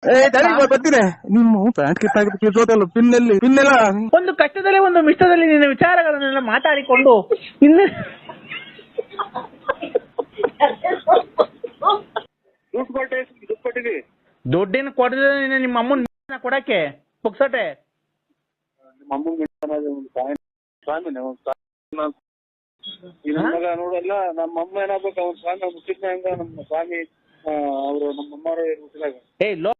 ಬರ್ತೀನಿ. ನಿಮ್ಮ ಪ್ಯಾಂಟ್ ಕಿತ್ತೋದಲ್ಲ ಪಿನ್ನೆಲ್ಲ ಒಂದು ಕಷ್ಟದಲ್ಲಿ ಒಂದು ಮಿಷ್ಟದಲ್ಲಿ ನಿನ್ನ ವಿಚಾರಗಳನ್ನೆಲ್ಲ ಮಾತಾಡಿಕೊಂಡು ಇನ್ನು ದುಡ್ಡಿನ ಕೊಡದ ನಿಮ್ಮ ಅಮ್ಮನ ಕೊಡಕ್ಕೆ ಪುಕ್ಸಟೆ ನೋಡಲ್ಲ ನಮ್ಮ ಅಮ್ಮ ಏನಾಗ್ಬೇಕು ಅವ್ನ ಸ್ವಾಮಿ ಮುಟ್ಟಿದ್ನ ಹಂಗ ನಮ್ಮ ಸ್ವಾಮಿ ಅವರು ನಮ್ಮ ಅಮ್ಮರು ಏಯ್ ಲೋ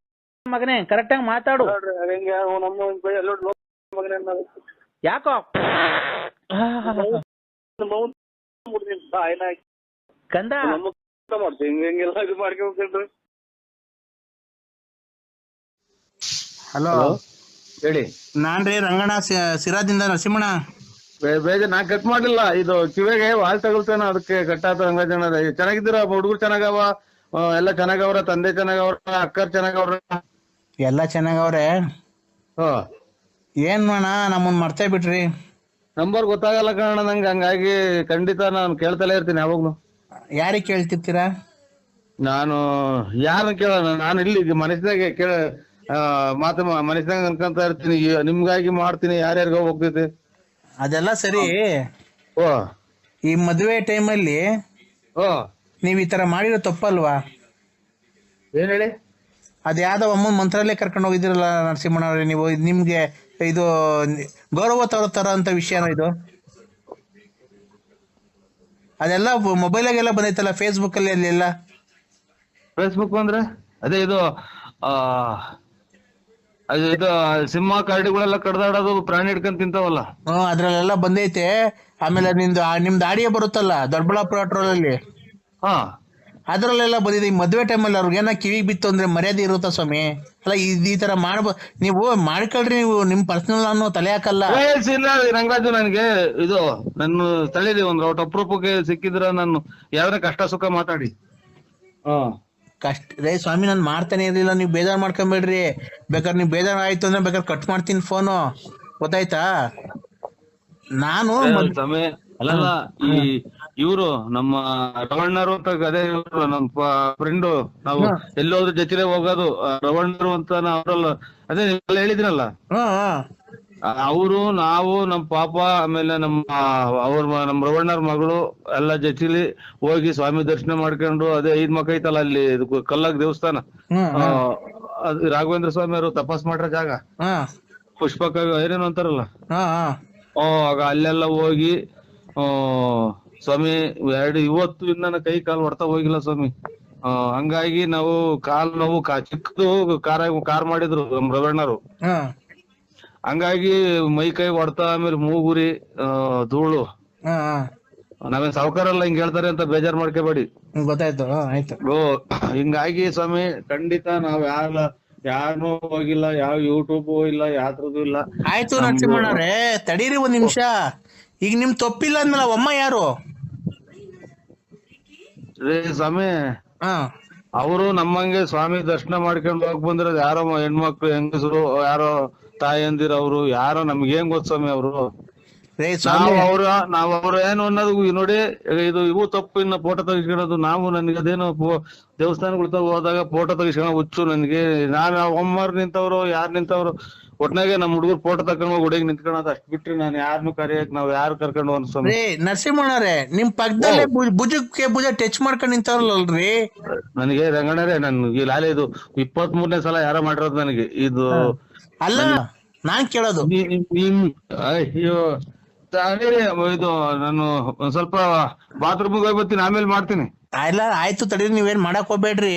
ಮಗನೇ ಕರೆಕ್ಟ್ ಆಗಿ ಮಾತಾಡು. ಹೆಂಗೆ ನಮ್ಮ ಮಗನೇ ಯಾಕೋ ಕಂದ ಮಾಡ್ತೀವಿ ಹಿಂಗೆಲ್ಲ ಇದು ಮಾಡ್ಕೊಂಡ್ರಿ. ಹಲೋ ಹೇಳಿ. ನಾನ್ರಿ ರಂಗಣ್ಣ ಸಿರಾದಿಂದ ನರಸಿಂಹಣ್ಣ. ಬೇಜ ನಾ ಕಟ್ ಮಾಡಿಲ್ಲ, ಇದು ಕಿವಿಗೆ ವಾಲ್ ತಗೊಳ್ತೇನ ಅದಕ್ಕೆ ಕಟ್ಟಾತ ರಂಗಜನ. ಚೆನ್ನಾಗಿದ್ದೀರ ಹುಡುಗರು? ಚೆನ್ನಾಗವ, ಎಲ್ಲ ಚೆನ್ನಾಗವ್ರ, ತಂದೆ ಚೆನ್ನಾಗವ್ರ, ಅಕ್ಕರ್ ಚೆನ್ನಾಗವ್ರ? ಎಲ್ಲಾ ಚೆನ್ನಾಗವ್ರೆ. ಏನ್ ಅಣ್ಣ ನಮ್ಮನ್ ಮರ್ತೇ ಬಿಟ್ರಿ? ನಂಬರ್ ಗೊತ್ತಾಗಲ್ಲ ಕಣ ನಂಗೆ, ಹಂಗಾಗಿ ಖಂಡಿತ ನಾನು ಕೇಳ್ತಲೇ ಇರ್ತೀನಿ ಯಾವಾಗ್ಲು. ಯಾರಿಗೆ ಕೇಳ್ತಿರ್ತೀರಾ? ನಾನು ಯಾರನ್ನ ಕೇಳೋಣ, ನಾನು ಇಲ್ಲಿ ಮನಸ್ಸಿನಾಗೆ ಕೇಳ ಮಾತು ಮನಸ್ಸಿನಾಗ ಅನ್ಕೊಂತ ಇರ್ತೀನಿ, ನಿಮ್ಗಾಗಿ ಮಾಡ್ತೀನಿ, ಯಾರ್ಯಾರಿಗೋ ಹೋಗ್ತೈತಿ. ಅದೆಲ್ಲ ಸರಿ. ಓ ಈ ಮದುವೆ ಟೈಮಲ್ಲಿ ನೀವ್ ಈ ತರ ಮಾಡಿರೋ ತಪ್ಪಲ್ವಾ? ಏನ್ ಹೇಳಿ? ಅದ್ ಯಾವ್ದೋ ಅಮ್ಮನ್ ಮಂತ್ರಾಲಯ ಕರ್ಕೊಂಡು ಹೋಗಿದಿರಲ್ಲ ನರಸಿಂಹಣ್ಣವ್ರೆ, ನೀವು ನಿಮ್ಗೆ ಇದು ಗೌರವ ತರ ಅಂತ ವಿಷಯನ ಇದು? ಅದೆಲ್ಲ ಮೊಬೈಲಾಗೆಲ್ಲ ಬಂದೈತಲ್ಲ, ಫೇಸ್ಬುಕ್ ಅಲ್ಲಿ ಅಲ್ಲೆಲ್ಲ. ಫೇಸ್ಬುಕ್ ಅಂದ್ರೆ ಅದೇ ಇದು ಇದು ಸಿಂಹ ಕರಡಿಗಳೆಲ್ಲ ಕಡ್ದಾಡೋದು, ಪ್ರಾಣಿ ಹಿಡ್ಕೊಂಡ್ ತಿಂತಾವಲ್ಲ. ಅದ್ರಲ್ಲೆಲ್ಲ ಬಂದೈತೆ. ಆಮೇಲೆ ನಿಮ್ದು ಆಡಿಯೋ ಬರುತ್ತಲ್ಲ ದೊಡ್ಡಬಳ್ಳಾಪುರ ಟ್ರೋಲ್ ಅಲ್ಲಿ, ಅದ್ರಲ್ಲೆಲ್ಲ ಬಂದಿದೆ. ಈ ಮದ್ವೆ ಟೈಮಲ್ಲಿ ಅವ್ರಿಗೇನ ಕಿವಿಗೆ ಬಿತ್ತು ಅಂದ್ರೆ ಮರ್ಯಾದೆ ಇರುತ್ತಾ ಸ್ವಾಮಿ? ಅಲ್ಲ ಈ ತರ ನೀವು ಮಾಡ್ಕೊಳ್ರಿ, ನೀವು ನಿಮ್ ಪರ್ಸನಲ್ ಅನ್ನೋ ತಲೆ ಹಾಕಲ್ಲ. ಇಲ್ಲ ರಂಗರಾಜು, ನನಗೆ ಇದು ನನ್ನ ತಳಿದಿ ಒಂದು ಅಪರೂಪಕ್ಕೆ ಸಿಕ್ಕಿದ್ರ ನಾನು ಯಾವ್ದಾರ ಕಷ್ಟ ಸುಖ ಮಾತಾಡಿ. ರೇ ಸ್ವಾಮಿ, ನಾನು ಮಾಡ್ತಾನೆ ಇರ್ಲಿಲ್ಲ, ನೀವು ಬೇಜಾರ್ ಮಾಡ್ಕೊಂಬೇಡ್ರಿ. ಬೇಕಾದ್ರೆ ನೀವು ಬೇಜಾರ್ ಆಯ್ತು ಅಂದ್ರೆ ಬೇಕಾದ್ರೆ ಕಟ್ ಮಾಡ್ತೀನಿ ಫೋನು, ಗೊತ್ತಾಯ್ತಾ? ನಾನು ಅಲ್ಲಲ್ಲ, ಈ ಇವರು ನಮ್ಮ ರವಣ್ಣರು ಅಂತ ಅದೇ ನಮ್ಮ ಫ್ರೆಂಡು, ನಾವು ಎಲ್ಲೋದ್ರ ಜೊತೆ ಹೋಗೋದು ರವಣ್ಣರು ಅಂತ ಅವರಲ್ಲ, ಅದೇ ಹೇಳಿದ್ರಲ್ಲ, ಅವರು ನಾವು ನಮ್ಮ ಪಾಪ, ಆಮೇಲೆ ನಮ್ಮ ರವಣ್ಣರ ಮಗಳು ಎಲ್ಲ ಜೊತೆಲಿ ಹೋಗಿ ಸ್ವಾಮಿ ದರ್ಶನ ಮಾಡ್ಕೊಂಡು, ಅದೇ 5 ಮಕ್ಕ ಐತಲ್ಲ ಅಲ್ಲಿ ಕಲ್ಲಾಗ ದೇವಸ್ಥಾನ, ರಾಘವೇಂದ್ರ ಸ್ವಾಮಿ ಅವರು ತಪಾಸ್ ಮಾಡ್ರ ಜಾಗ, ಪುಷ್ಪಕ ಏನೇನು ಅಂತಾರಲ್ಲ, ಆಗ ಅಲ್ಲೆಲ್ಲ ಹೋಗಿ ಸ್ವಾಮಿ ಇವತ್ತು ನನ್ನ ಕೈ ಕಾಲು ಹೊಡ್ತಾ ಹೋಗಿಲ್ಲ ಸ್ವಾಮಿ. ಹಂಗಾಗಿ ನಾವು ಕಾಲ್ ನೋವು ಚಿಕ್ಕದು ಕಾರ್ ಮಾಡಿದ್ರು ನಮ್ಮ ರವಣ್ಣರು, ಹಂಗಾಗಿ ಮೈ ಕೈ ಹೊಡ್ತಾ, ಆಮೇಲೆ ಮೂಗುರಿ ಧೂಳು. ನಾವೇನ್ ಸಾವುಕಾರಲ್ಲ ಹಿಂಗ್ ಹೇಳ್ತಾರೆ ಅಂತ ಬೇಜಾರ್ ಮಾಡ್ಕೋಬೇಡಿ, ಗೊತ್ತಾಯ್ತು. ಆಯ್ತು. ಹಿಂಗಾಗಿ ಸ್ವಾಮಿ ಖಂಡಿತ ನಾವ್ ಯಾರನ್ನೂ ಹೋಗಿಲ್ಲ, ಯಾವ ಯೂಟ್ಯೂಬ್ ಇಲ್ಲ, ಯಾತ್ರದ್ದು ಇಲ್ಲ. ಆಯ್ತು ನರಸಿಂಹಣ್ಣವ್ರೆ, ತಡೀರಿ ಒಂದ್ ನಿಮಿಷ. ಈಗ ನಿಮ್ ತಪ್ಪಿಲ್ಲ ಅಂದ್ಮೇಲೆ ಅಮ್ಮ ಯಾರು? ಸ್ವಾಮಿ ಅವರು ನಮ್ಮಂಗೆ ಸ್ವಾಮಿ ದರ್ಶನ ಮಾಡ್ಕೊಂಡು ಹೋಗಿ ಬಂದಿರೋದು ಯಾರೋ ಹೆಣ್ಮಕ್ಳು, ಹೆಂಗಸರು, ಯಾರೋ ತಾಯಂದಿರ, ಅವರು ಯಾರೋ ನಮ್ಗೇನ್ ಗೊತ್ತು ಸ್ವಾಮಿ. ಅವರು ನಾವು ಅವ್ರು ಏನು ಅನ್ನೋದು ನೋಡಿ, ಇವು ತಪ್ಪು. ಇನ್ನ ಫೋಟೋ ತೆಗಿಸ್ಕೊಳ್ಳೋದು, ನಾವು ನನಗೆ ಅದೇನೋ ದೇವಸ್ಥಾನಗಳು ಹೋದಾಗ ಫೋಟೋ ತೆಗಿಸ್ಕೊಳ್ಳೋ ಹುಚ್ಚು ನನಗೆ. ನಾನು ಒಮ್ಮರ್ ನಿಂತವ್ರು, ಯಾರು ನಿಂತವ್ರು, ಒಟ್ನಾಗೆ ನಮ್ ಹುಡುಗರು ಫೋಟೋ ತಕೊಂಡ್ ಹೋಗಿ ಹುಡುಗಿ ನಿಂತ್ಕೊಳ್ಳೋದು, ಅಷ್ಟ್ ಬಿಟ್ರಿ ನಾನು ಯಾರನ್ನು ಕರೆಯಕ್ ನಾವ್ ಯಾರು ಕರ್ಕೊಂಡು ಹೋಗ್ ಸ್ವಾಮಿ. ನರಸಿಂಹಣ್ಣವ್ರೆ, ನಿಮ್ ಪಕ್ಕದಲ್ಲೇ ಭುಜಕ್ಕೆ ಭುಜ ಟಚ್ ಮಾಡ್ಕೊಂಡು ನಿಂತವ್ರಲ್ರಿ? ನನಗೆ ರಂಗಣ್ಣರೇ, ನನ್ ಈ ಲಾಲೆ ಇದು 23ನೇ ಸಲ ಯಾರೋ ಮಾಡಿರೋದು ನನಗೆ ಇದು. ಅಲ್ಲ ನಾನ್ ಕೇಳೋದು, ಅಯ್ಯೋ ಇದು ನಾನು ಒಂದ್ ಸ್ವಲ್ಪ ಬಾತ್ರೂಮ್ಗೆ ಹೋಗಿ ಬರ್ತೀನಿ, ಆಮೇಲೆ ಮಾಡ್ತೀನಿ. ಆಯ್ತು ತಡೀರಿ, ನೀವೇನ್ ಮಾಡಕ್ ಹೋಗ್ಬೇಡ್ರಿ.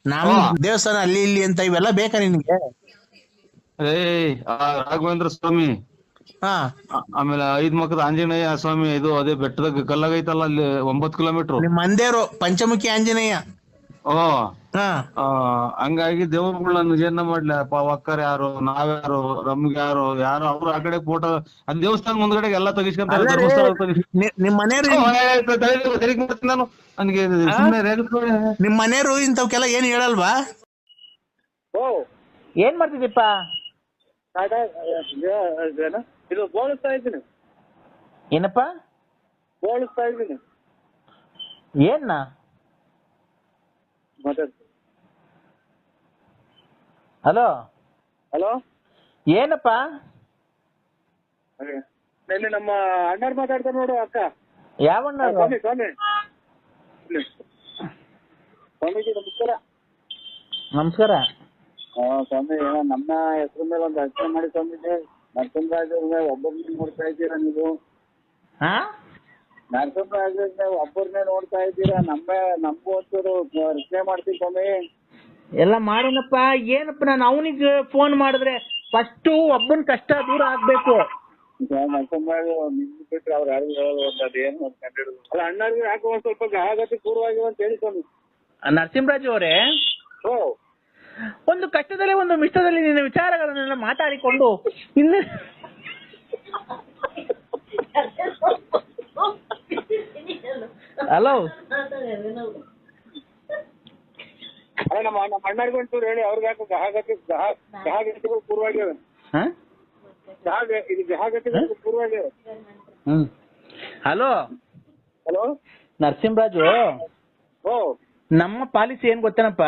ನಮ್ ದೇವಸ್ಥಾನ ಅಲ್ಲಿ ಇಲ್ಲಿ ಅಂತ ಇವೆಲ್ಲ ಬೇಕಾ ನಿನ್ಗೆ? ರಾಘವೇಂದ್ರ ಸ್ವಾಮಿ, ಆಮೇಲೆ 5 ಮಕ್ಕದ ಆಂಜನೇಯ ಸ್ವಾಮಿ, ಇದು ಅದೇ ಬೆಟ್ಟದಾಗ ಕಲ್ಲಾಗೈತಲ್ಲ ಅಲ್ಲಿ 9 ಕಿಲೋಮೀಟರ್, ನಿಮ್ ಮಂದೇರು ಪಂಚಮುಖಿ ಆಂಜನೇಯ. ಹಂಗಾಗಿ ದೇವ್ರುಗಳು ನನ್ಗೆ ಏನ ಮಾಡ್ಲಿ, ಒಕ್ಕರ್ ಯಾರು, ನಾವ್ಯಾರು, ನಮ್ಗೆ ಯಾರು ಅವ್ರು ಆ ಕಡೆ ಫೋಟೋ ಅಲ್ಲಿ ದೇವಸ್ಥಾನ ಮುಂದ್ಗಡೆ ಎಲ್ಲ ತೆಗಿಸ್ಕೊಂತಾರೆ. ನಿಮ್ ಮನೆಯವ್ರು ನಾನು ನನ್ಗೆ ನಿಮ್ ಮನೆಯವ್ರು ಇಂಥವ್ಕೆಲ್ಲ ಏನ್ ಹೇಳಲ್ವಾ? ಏನ್ ಮಾಡ್ತಿದ್ದೀಪ್ಪ? ಇದು ಬೋಳಿಸ್ತಾ ಇದ್ದೀನಿ. ಏನಪ್ಪ ಬೋಳಿಸ್ತಾ ಇದ್ದೀನಿ? ಏನ್ನ ಹಲೋ ಹಲೋ ಏನಪ್ಪ? ಇಲ್ಲಿ ನಮ್ಮ ಅಣ್ಣಾರ್ ಮಾತಾಡ್ತಾರೆ ನೋಡು ಅಕ್ಕ. ಯಾವಣ್ಣ? ಸ್ವಾಮಿ ಸ್ವಾಮೀಜಿ ನಮಸ್ಕಾರ. ನಮಸ್ಕಾರ. ಸ್ವಾಮಿ ನಮ್ಮ ಹೆಸರು ಮೇಲೆ ಒಂದು ಅರ್ಚನೆ ಮಾಡಿ ಸ್ವಾಮೀಜಿ. ನರಸಿಂಹರಾಜ್ ಒಬ್ಬೊಬ್ಬರನ್ನ ನೋಡ್ತಾ ಇದ್ದೀರಾ ನೀವು? ನರಸಿಂಹರಾಜ್ ಒಬ್ಬರನ್ನೇ ನೋಡ್ತಾ ಇದ್ದೀರಾ? ನಮಗೂ ಒಂಚೂರು ರಚನೆ ಮಾಡ್ತೀವಿ ಸ್ವಾಮಿ. ಎಲ್ಲ ಮಾಡೋಣಪ್ಪ. ಏನಪ್ಪ ನಾನು ಅವನಿಗೆ ಫೋನ್ ಮಾಡಿದ್ರೆ ಫಸ್ಟ್ ಒಬ್ಬನ ಕಷ್ಟ ದೂರ ಆಗ್ಬೇಕು. ನರಸಿಂಹರಾಜ್ ನಿಮ್ ಬಿಟ್ರೆ ಅವ್ರು ಯಾರು ಹೇಳೋದು ಅದೇನು ಕಂಡಿಡಿದ್ರು. ಅಲ್ಲ ಅಣ್ಣಾರ್ಗೆ ಯಾಕೆ ಒಂದ್ ಸ್ವಲ್ಪ ಗಹಗತಿ ಪೂರ್ವವಾಗಿವೆ ಅಂತ ಹೇಳಿ ಸ್ವಾಮಿ. ನರಸಿಂಹರಾಜ್ ಅವರೇ, ಒಂದು ಕಷ್ಟದಲ್ಲಿ ಒಂದು ಮಿಷ್ಟದಲ್ಲಿ ನಿನ್ನ ವಿಚಾರಗಳನ್ನೆಲ್ಲ ಮಾತಾಡಿಕೊಂಡು ಇನ್ನು ಹಲೋ ಅಲ್ಲ ನಮ್ಮ ಅಣ್ಣಾರ್ಗೆ ಒಂಚೂರು ಹೇಳಿ. ಅವ್ರಿಗೆ ಯಾಕೆ ಗಹಗತಿಗಳು ಪೂರ್ವವಾಗಿವೆ. ಇದು ಗಹಗತಿಗಳು ಪೂರ್ವವಾಗಿವೆ. ಹಲೋ ಹಲೋ ನರಸಿಂಹರಾಜು, ನಮ್ಮ ಪಾಲಿಸಿ ಏನ್ ಗೊತ್ತೇನಪ್ಪ?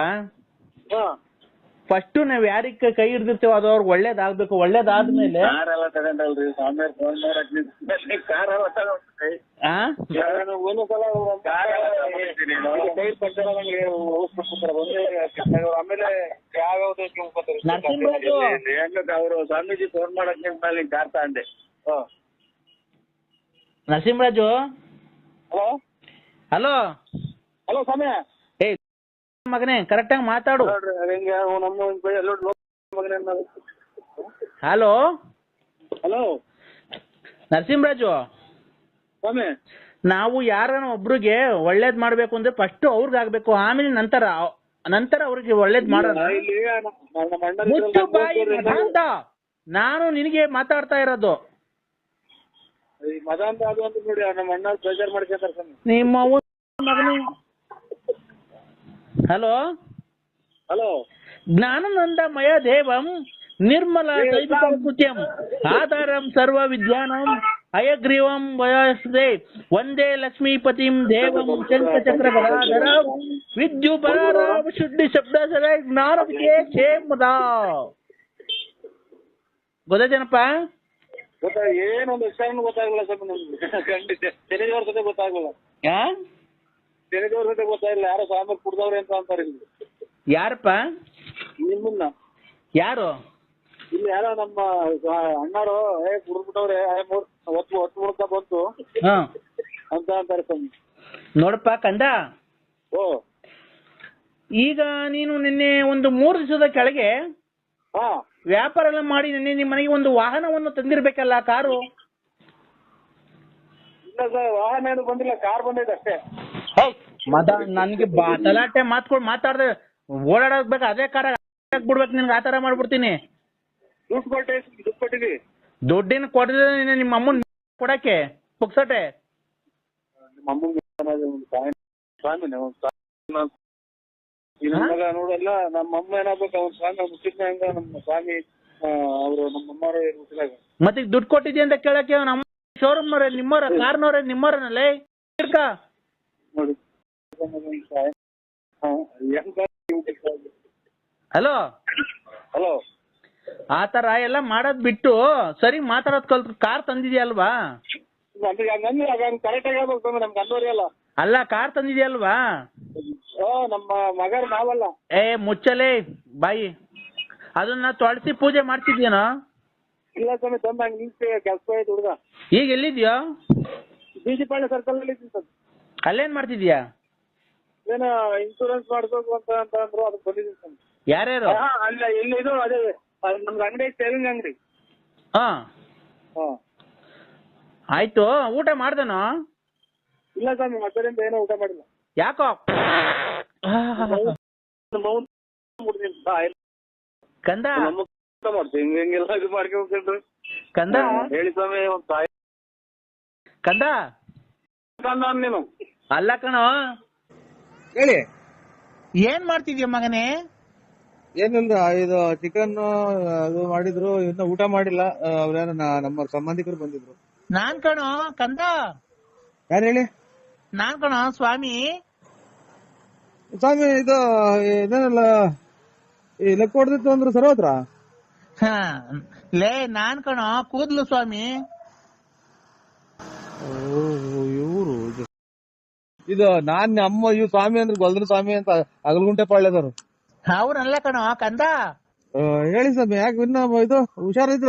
ಫಸ್ಟ್ ನಾವ್ ಯಾರಿಗ ಕೈ ಹಿಡ್ದಿರ್ತೇವ ಅದು ಅವ್ರಿಗೆ ಒಳ್ಳೇದಾಗ್ಬೇಕು. ಒಳ್ಳೇದಾದ್ಮೇಲೆ ಕಾರೆಲ್ಲ ತಗೊಂಡಲ್ರಿ ಸ್ವಾಮಿ. ಫೋನ್ ಮಾಡಕ್ ಕಾರೆಲ್ಲ ತಗೊಂಡ್ರಿ. ಆಮೇಲೆ ಅವರು ಸ್ವಾಮೀಜಿ ಫೋನ್ ಮಾಡಕ್ ನಿಂತ ಕಾರ್ ತಗೊಂಡೆ. ನರಸಿಂಹರಾಜು, ಹಲೋ ಹಲೋ ಹಲೋ ಸ್ವಾಮಿ. ಏ ಮಗನೇ, ಕರೆಕ್ಟ್ ಆಗಿ ಮಾತಾಡು. ಹಲೋ ಹಲೋ ನರಸಿಂಹರಾಜು, ಸ್ವಾಮಿ ನಾವು ಯಾರನ್ನ ಒಬ್ರಿಗೆ ಒಳ್ಳೇದ್ ಮಾಡ್ಬೇಕು ಅಂದ್ರೆ ಫಸ್ಟ್ ಅವ್ರಿಗೆ ಆಗ್ಬೇಕು, ಆಮೇಲೆ ನಂತರ ಅವ್ರಿಗೆ ಒಳ್ಳೇದ್ ಮಾಡೋದು. ಮುಚ್ಚು ಬಾಯಿ ಮದಾಂತ. ನಾನು ನಿನಗೆ ಮಾತಾಡ್ತಾ ಇರೋದು. ಮದಾಂತ ಅದು ಅಂತ ನೋಡಿ ನಮ್ಮ ಅಣ್ಣ ಬೇಜಾರ್ ಮಾಡ್ಕೊಂತಾರೆ ಸ್ವಾಮಿ. ನಿಮ್ಮ ಮಗನೇ. ಹಲೋ ಹಲೋ ಜ್ಞಾನನಂದಮಯ ದೇವಂ ನಿರ್ಮಲ ಕೃತ್ಯಂ ಆಧಾರಂ ಸರ್ವ ವಿದ್ಯಾನಂ ಅಯಗ್ರೀವಂ ವಯಸ್ದೇ ವಂದೇ ಲಕ್ಷ್ಮೀಪತಿಂ ದೇವಂ ಶಂಖಚಕ್ರ ಗದಾಧರ ವಿದ್ಯುಪರ ಶುದ್ಧಿ ಶಬ್ದ ಸದ ಜ್ಞಾನ ಕ್ಷೇಮದ. ಗೊತ್ತಾಯ್ತೇನಪ್ಪ? ಏನೊಂದು ಹೆಸರನ್ನು ಗೊತ್ತಾಗಲ್ಲ ಸ್ವಾಮಿ ನಮ್ಗೆ. ಖಂಡಿತ ತೆರೆದವ್ರ ಜೊತೆ ಗೊತ್ತಾಗಲ್ಲ. ತೆರೆದವ್ರ ಜೊತೆ ಗೊತ್ತಾಗಿಲ್ಲ. ಯಾರೋ ಸ್ವಾಮಿ ಕುಡ್ದವ್ರೆ ಅಂತ ಅಂತಾರೆ ಇಲ್ಲಿ. ಯಾರಪ್ಪ? ನಿಮ್ಮನ್ನ ಯಾರು? ಇಲ್ಲಿ ಯಾರೋ ನಮ್ಮ ಅಣ್ಣಾರು ಕುಡ್ದ್ಬಿಟ್ಟವ್ರೆ, ಒತ್ತು ಮುಡ್ಕ ಬಂತು ಅಂತ ಅಂತಾರೆ ಸ್ವಾಮಿ. ನೋಡಪ್ಪ ಕಂದ, ಈಗ ನೀನು ನಿನ್ನೆ ಒಂದು 3 ದಿವಸದ ಕೆಳಗೆ ವ್ಯಾಪಾರ ಎಲ್ಲ ಮಾಡಿ ನಿನ್ನೆ ನಿಮ್ಮ ಮನೆಗೆ ಒಂದು ವಾಹನವನ್ನು ತಂದಿರ್ಬೇಕಲ್ಲ, ಕಾರು? ಇಲ್ಲ ಸರ್, ವಾಹನ ಏನು ಬಂದಿಲ್ಲ, ಕಾರ್ ಬಂದೈತೆ ಅಷ್ಟೇ. ನನ್ಗೆ ತಲಾಟೆ ಮಾತ್ಕೊಂಡು ಮಾತಾಡ್ದೆ ಓಡಾಡಬೇಕು. ಅದೇ ಕಾರ ಬಿಡ್ಬೇಕು ನಿನ್ಗೆ, ಆತರ ಮಾಡ್ಬಿಡ್ತೀನಿ. ದುಡ್ಡು ಕೊಟ್ಟಿವಿ. ದುಡ್ಡಿನ ಕೊಟ್ಟಿದ್ರೆ ನಿಮ್ಮ ಅಮ್ಮನ್ ಕೊಡಕ್ಕೆ ಪುಕ್ಸಟೆ. ನಿಮ್ಮ ಅಮ್ಮಂಗೆ ನೋಡಲ್ಲ, ನಮ್ಮ ಅಮ್ಮ ಏನಾಗ್ಬೇಕು ಅವ್ನ ಸ್ವಾಮಿ ಮುಟ್ಟಿದ್ನ ಹಂಗ ನಮ್ಮ ಸ್ವಾಮಿ ಅವರು ನಮ್ಮ ಅಮ್ಮವ್ರ ಮುಟ್ಟಿದಾಗ. ಮತ್ತೆ ದುಡ್ಡು ಕೊಟ್ಟಿದ್ಯ ಅಂತ ಕೇಳಕ್ಕೆ ನಮ್ಮ ಶೋರೂಮ್ ನವ್ರೆ ನಿಮ್ಮವ್ರ, ಕಾರ್ನವ್ರೆ ನಿಮ್ಮವ್ರನಲ್ಲೇ ನೋಡಿ. ಹಲೋ ಹಲೋ ಆತರ ಎಲ್ಲ ಮಾಡೋದ್ ಬಿಟ್ಟು ಸರಿ ಮಾತಾಡೋದ್ ಕಲ್ತು ಕಾರ್ ತಂದಿದ್ಯಲ್ವಾ? ಕರೆಕ್ಟ್ ಆಗಿ ಹೇಳ್ಬೇಕು ಸ್ವಾಮಿ, ನಮ್ಗೆ ಅನ್ವರಿಯಲ್ಲ. ಅಲ್ಲ, ಕಾರ್ ತಂದಿದ್ಯಲ್ವಾ? ನಮ್ಮ ಮಗರ್ ನಾವಲ್ಲ. ಮುಚ್ಚಲೇ ಬಾಯಿ. ಅದನ್ನ ತೊಳಸಿ ಪೂಜೆ ಮಾಡ್ತಿದ್ಯೇನೋ? ಇಲ್ಲ ಸ್ವಾಮಿ, ತಂದ ಹಂಗೆ ನಿಲ್ಸಿ ಕೆಲಸ ಆಯ್ತು ಹುಡುಗ. ಈಗ ಎಲ್ಲಿದ್ಯೋ? ಬಿಜಿಪಾಳ್ಯ ಸರ್ಕಲ್ ಅಲ್ಲಿ ಇದ್ದೀನಿ ಸರ್. ಅಲ್ಲೇನ್ ಮಾಡ್ತಿದ್ಯಾ? ಏನ ಇನ್ಶೂರೆನ್ಸ್ ಮಾಡ್ಬೇಕು ಅಂತ ಅಂದ್ರು, ಅದಕ್ಕೆ ಬಂದಿದ್ದೀನಿ ಸ್ವಾಮಿ. ಯಾರ್ಯಾರು? ಅಲ್ಲ, ಎಲ್ಲಿ ಇದು ಅದೇ ನಮ್ಗೆ ಅಂಗಡಿ, ಸೇವಿಂಗ್ ಅಂಗಡಿ. ಆಯ್ತು. ಊಟ ಮಾಡ್ದನೋ? ಇಲ್ಲ ಸ್ವಾಮಿ, ಮತ್ತರಿಂದ ಏನೋ ಊಟ ಮಾಡಿಲ್ಲ. ಯಾಕೋ? ಕಂದ ಮಾಡ್ತೀವಿ ಹಿಂಗೆಲ್ಲ ಇದು ಮಾಡ್ಕೊಂಡ್ರಿ. ಕಂದ ಹೇಳಿ ಸ್ವಾಮಿ, ಒಂದ್ ತಾಯಿ ಕಂದ. ನೀನು ಅಲ್ಲ ಕಣೋ, ಹೇಳಿ. ಏನ್ ಮಾಡ್ತಿದ್ಯ ಮಗನೇ? ಏನಿಲ್ಲ, ಇದು ಚಿಕನ್ ಅದು ಮಾಡಿದ್ರು, ಇನ್ನ ಊಟ ಮಾಡಿಲ್ಲ. ಅವ್ರೇನ ನಮ್ಮ ಸಂಬಂಧಿಕರು ಬಂದಿದ್ರು. ನಾನ್ ಕಣೋ ಕಂದ. ಯಾರು ಹೇಳಿ? ನಾನ್ ಕಣೋ ಸ್ವಾಮಿ. ಸ್ವಾಮಿ, ಇದು ಇದೇನಲ್ಲ ಲೆಕ್ಕ ಹೊಡೆದಿತ್ತು ಅಂದ್ರೆ ಸರ್ ಹತ್ರ ಹ, ಲೇ ನಾನ್ ಕಣೋ ಕೂದ್ಲು ಸ್ವಾಮಿ. ಇವ್ರು ಇದು ನಾನ್ ನಮ್ಮ ಇವ್ ಸ್ವಾಮಿ ಅಂದ್ರೆ ಗೊಲ್ದ್ರ ಸ್ವಾಮಿ ಅಂತ ಅಗಲಗುಂಟೆ ಪಾಳ್ಯದವ್ರು. ಅವ್ರಲ್ಲ ಕಣೋ ಕಂದ. ಹೇಳಿ ಸ್ವಾಮಿ, ಯಾಕೆ ಇನ್ನ ಇದು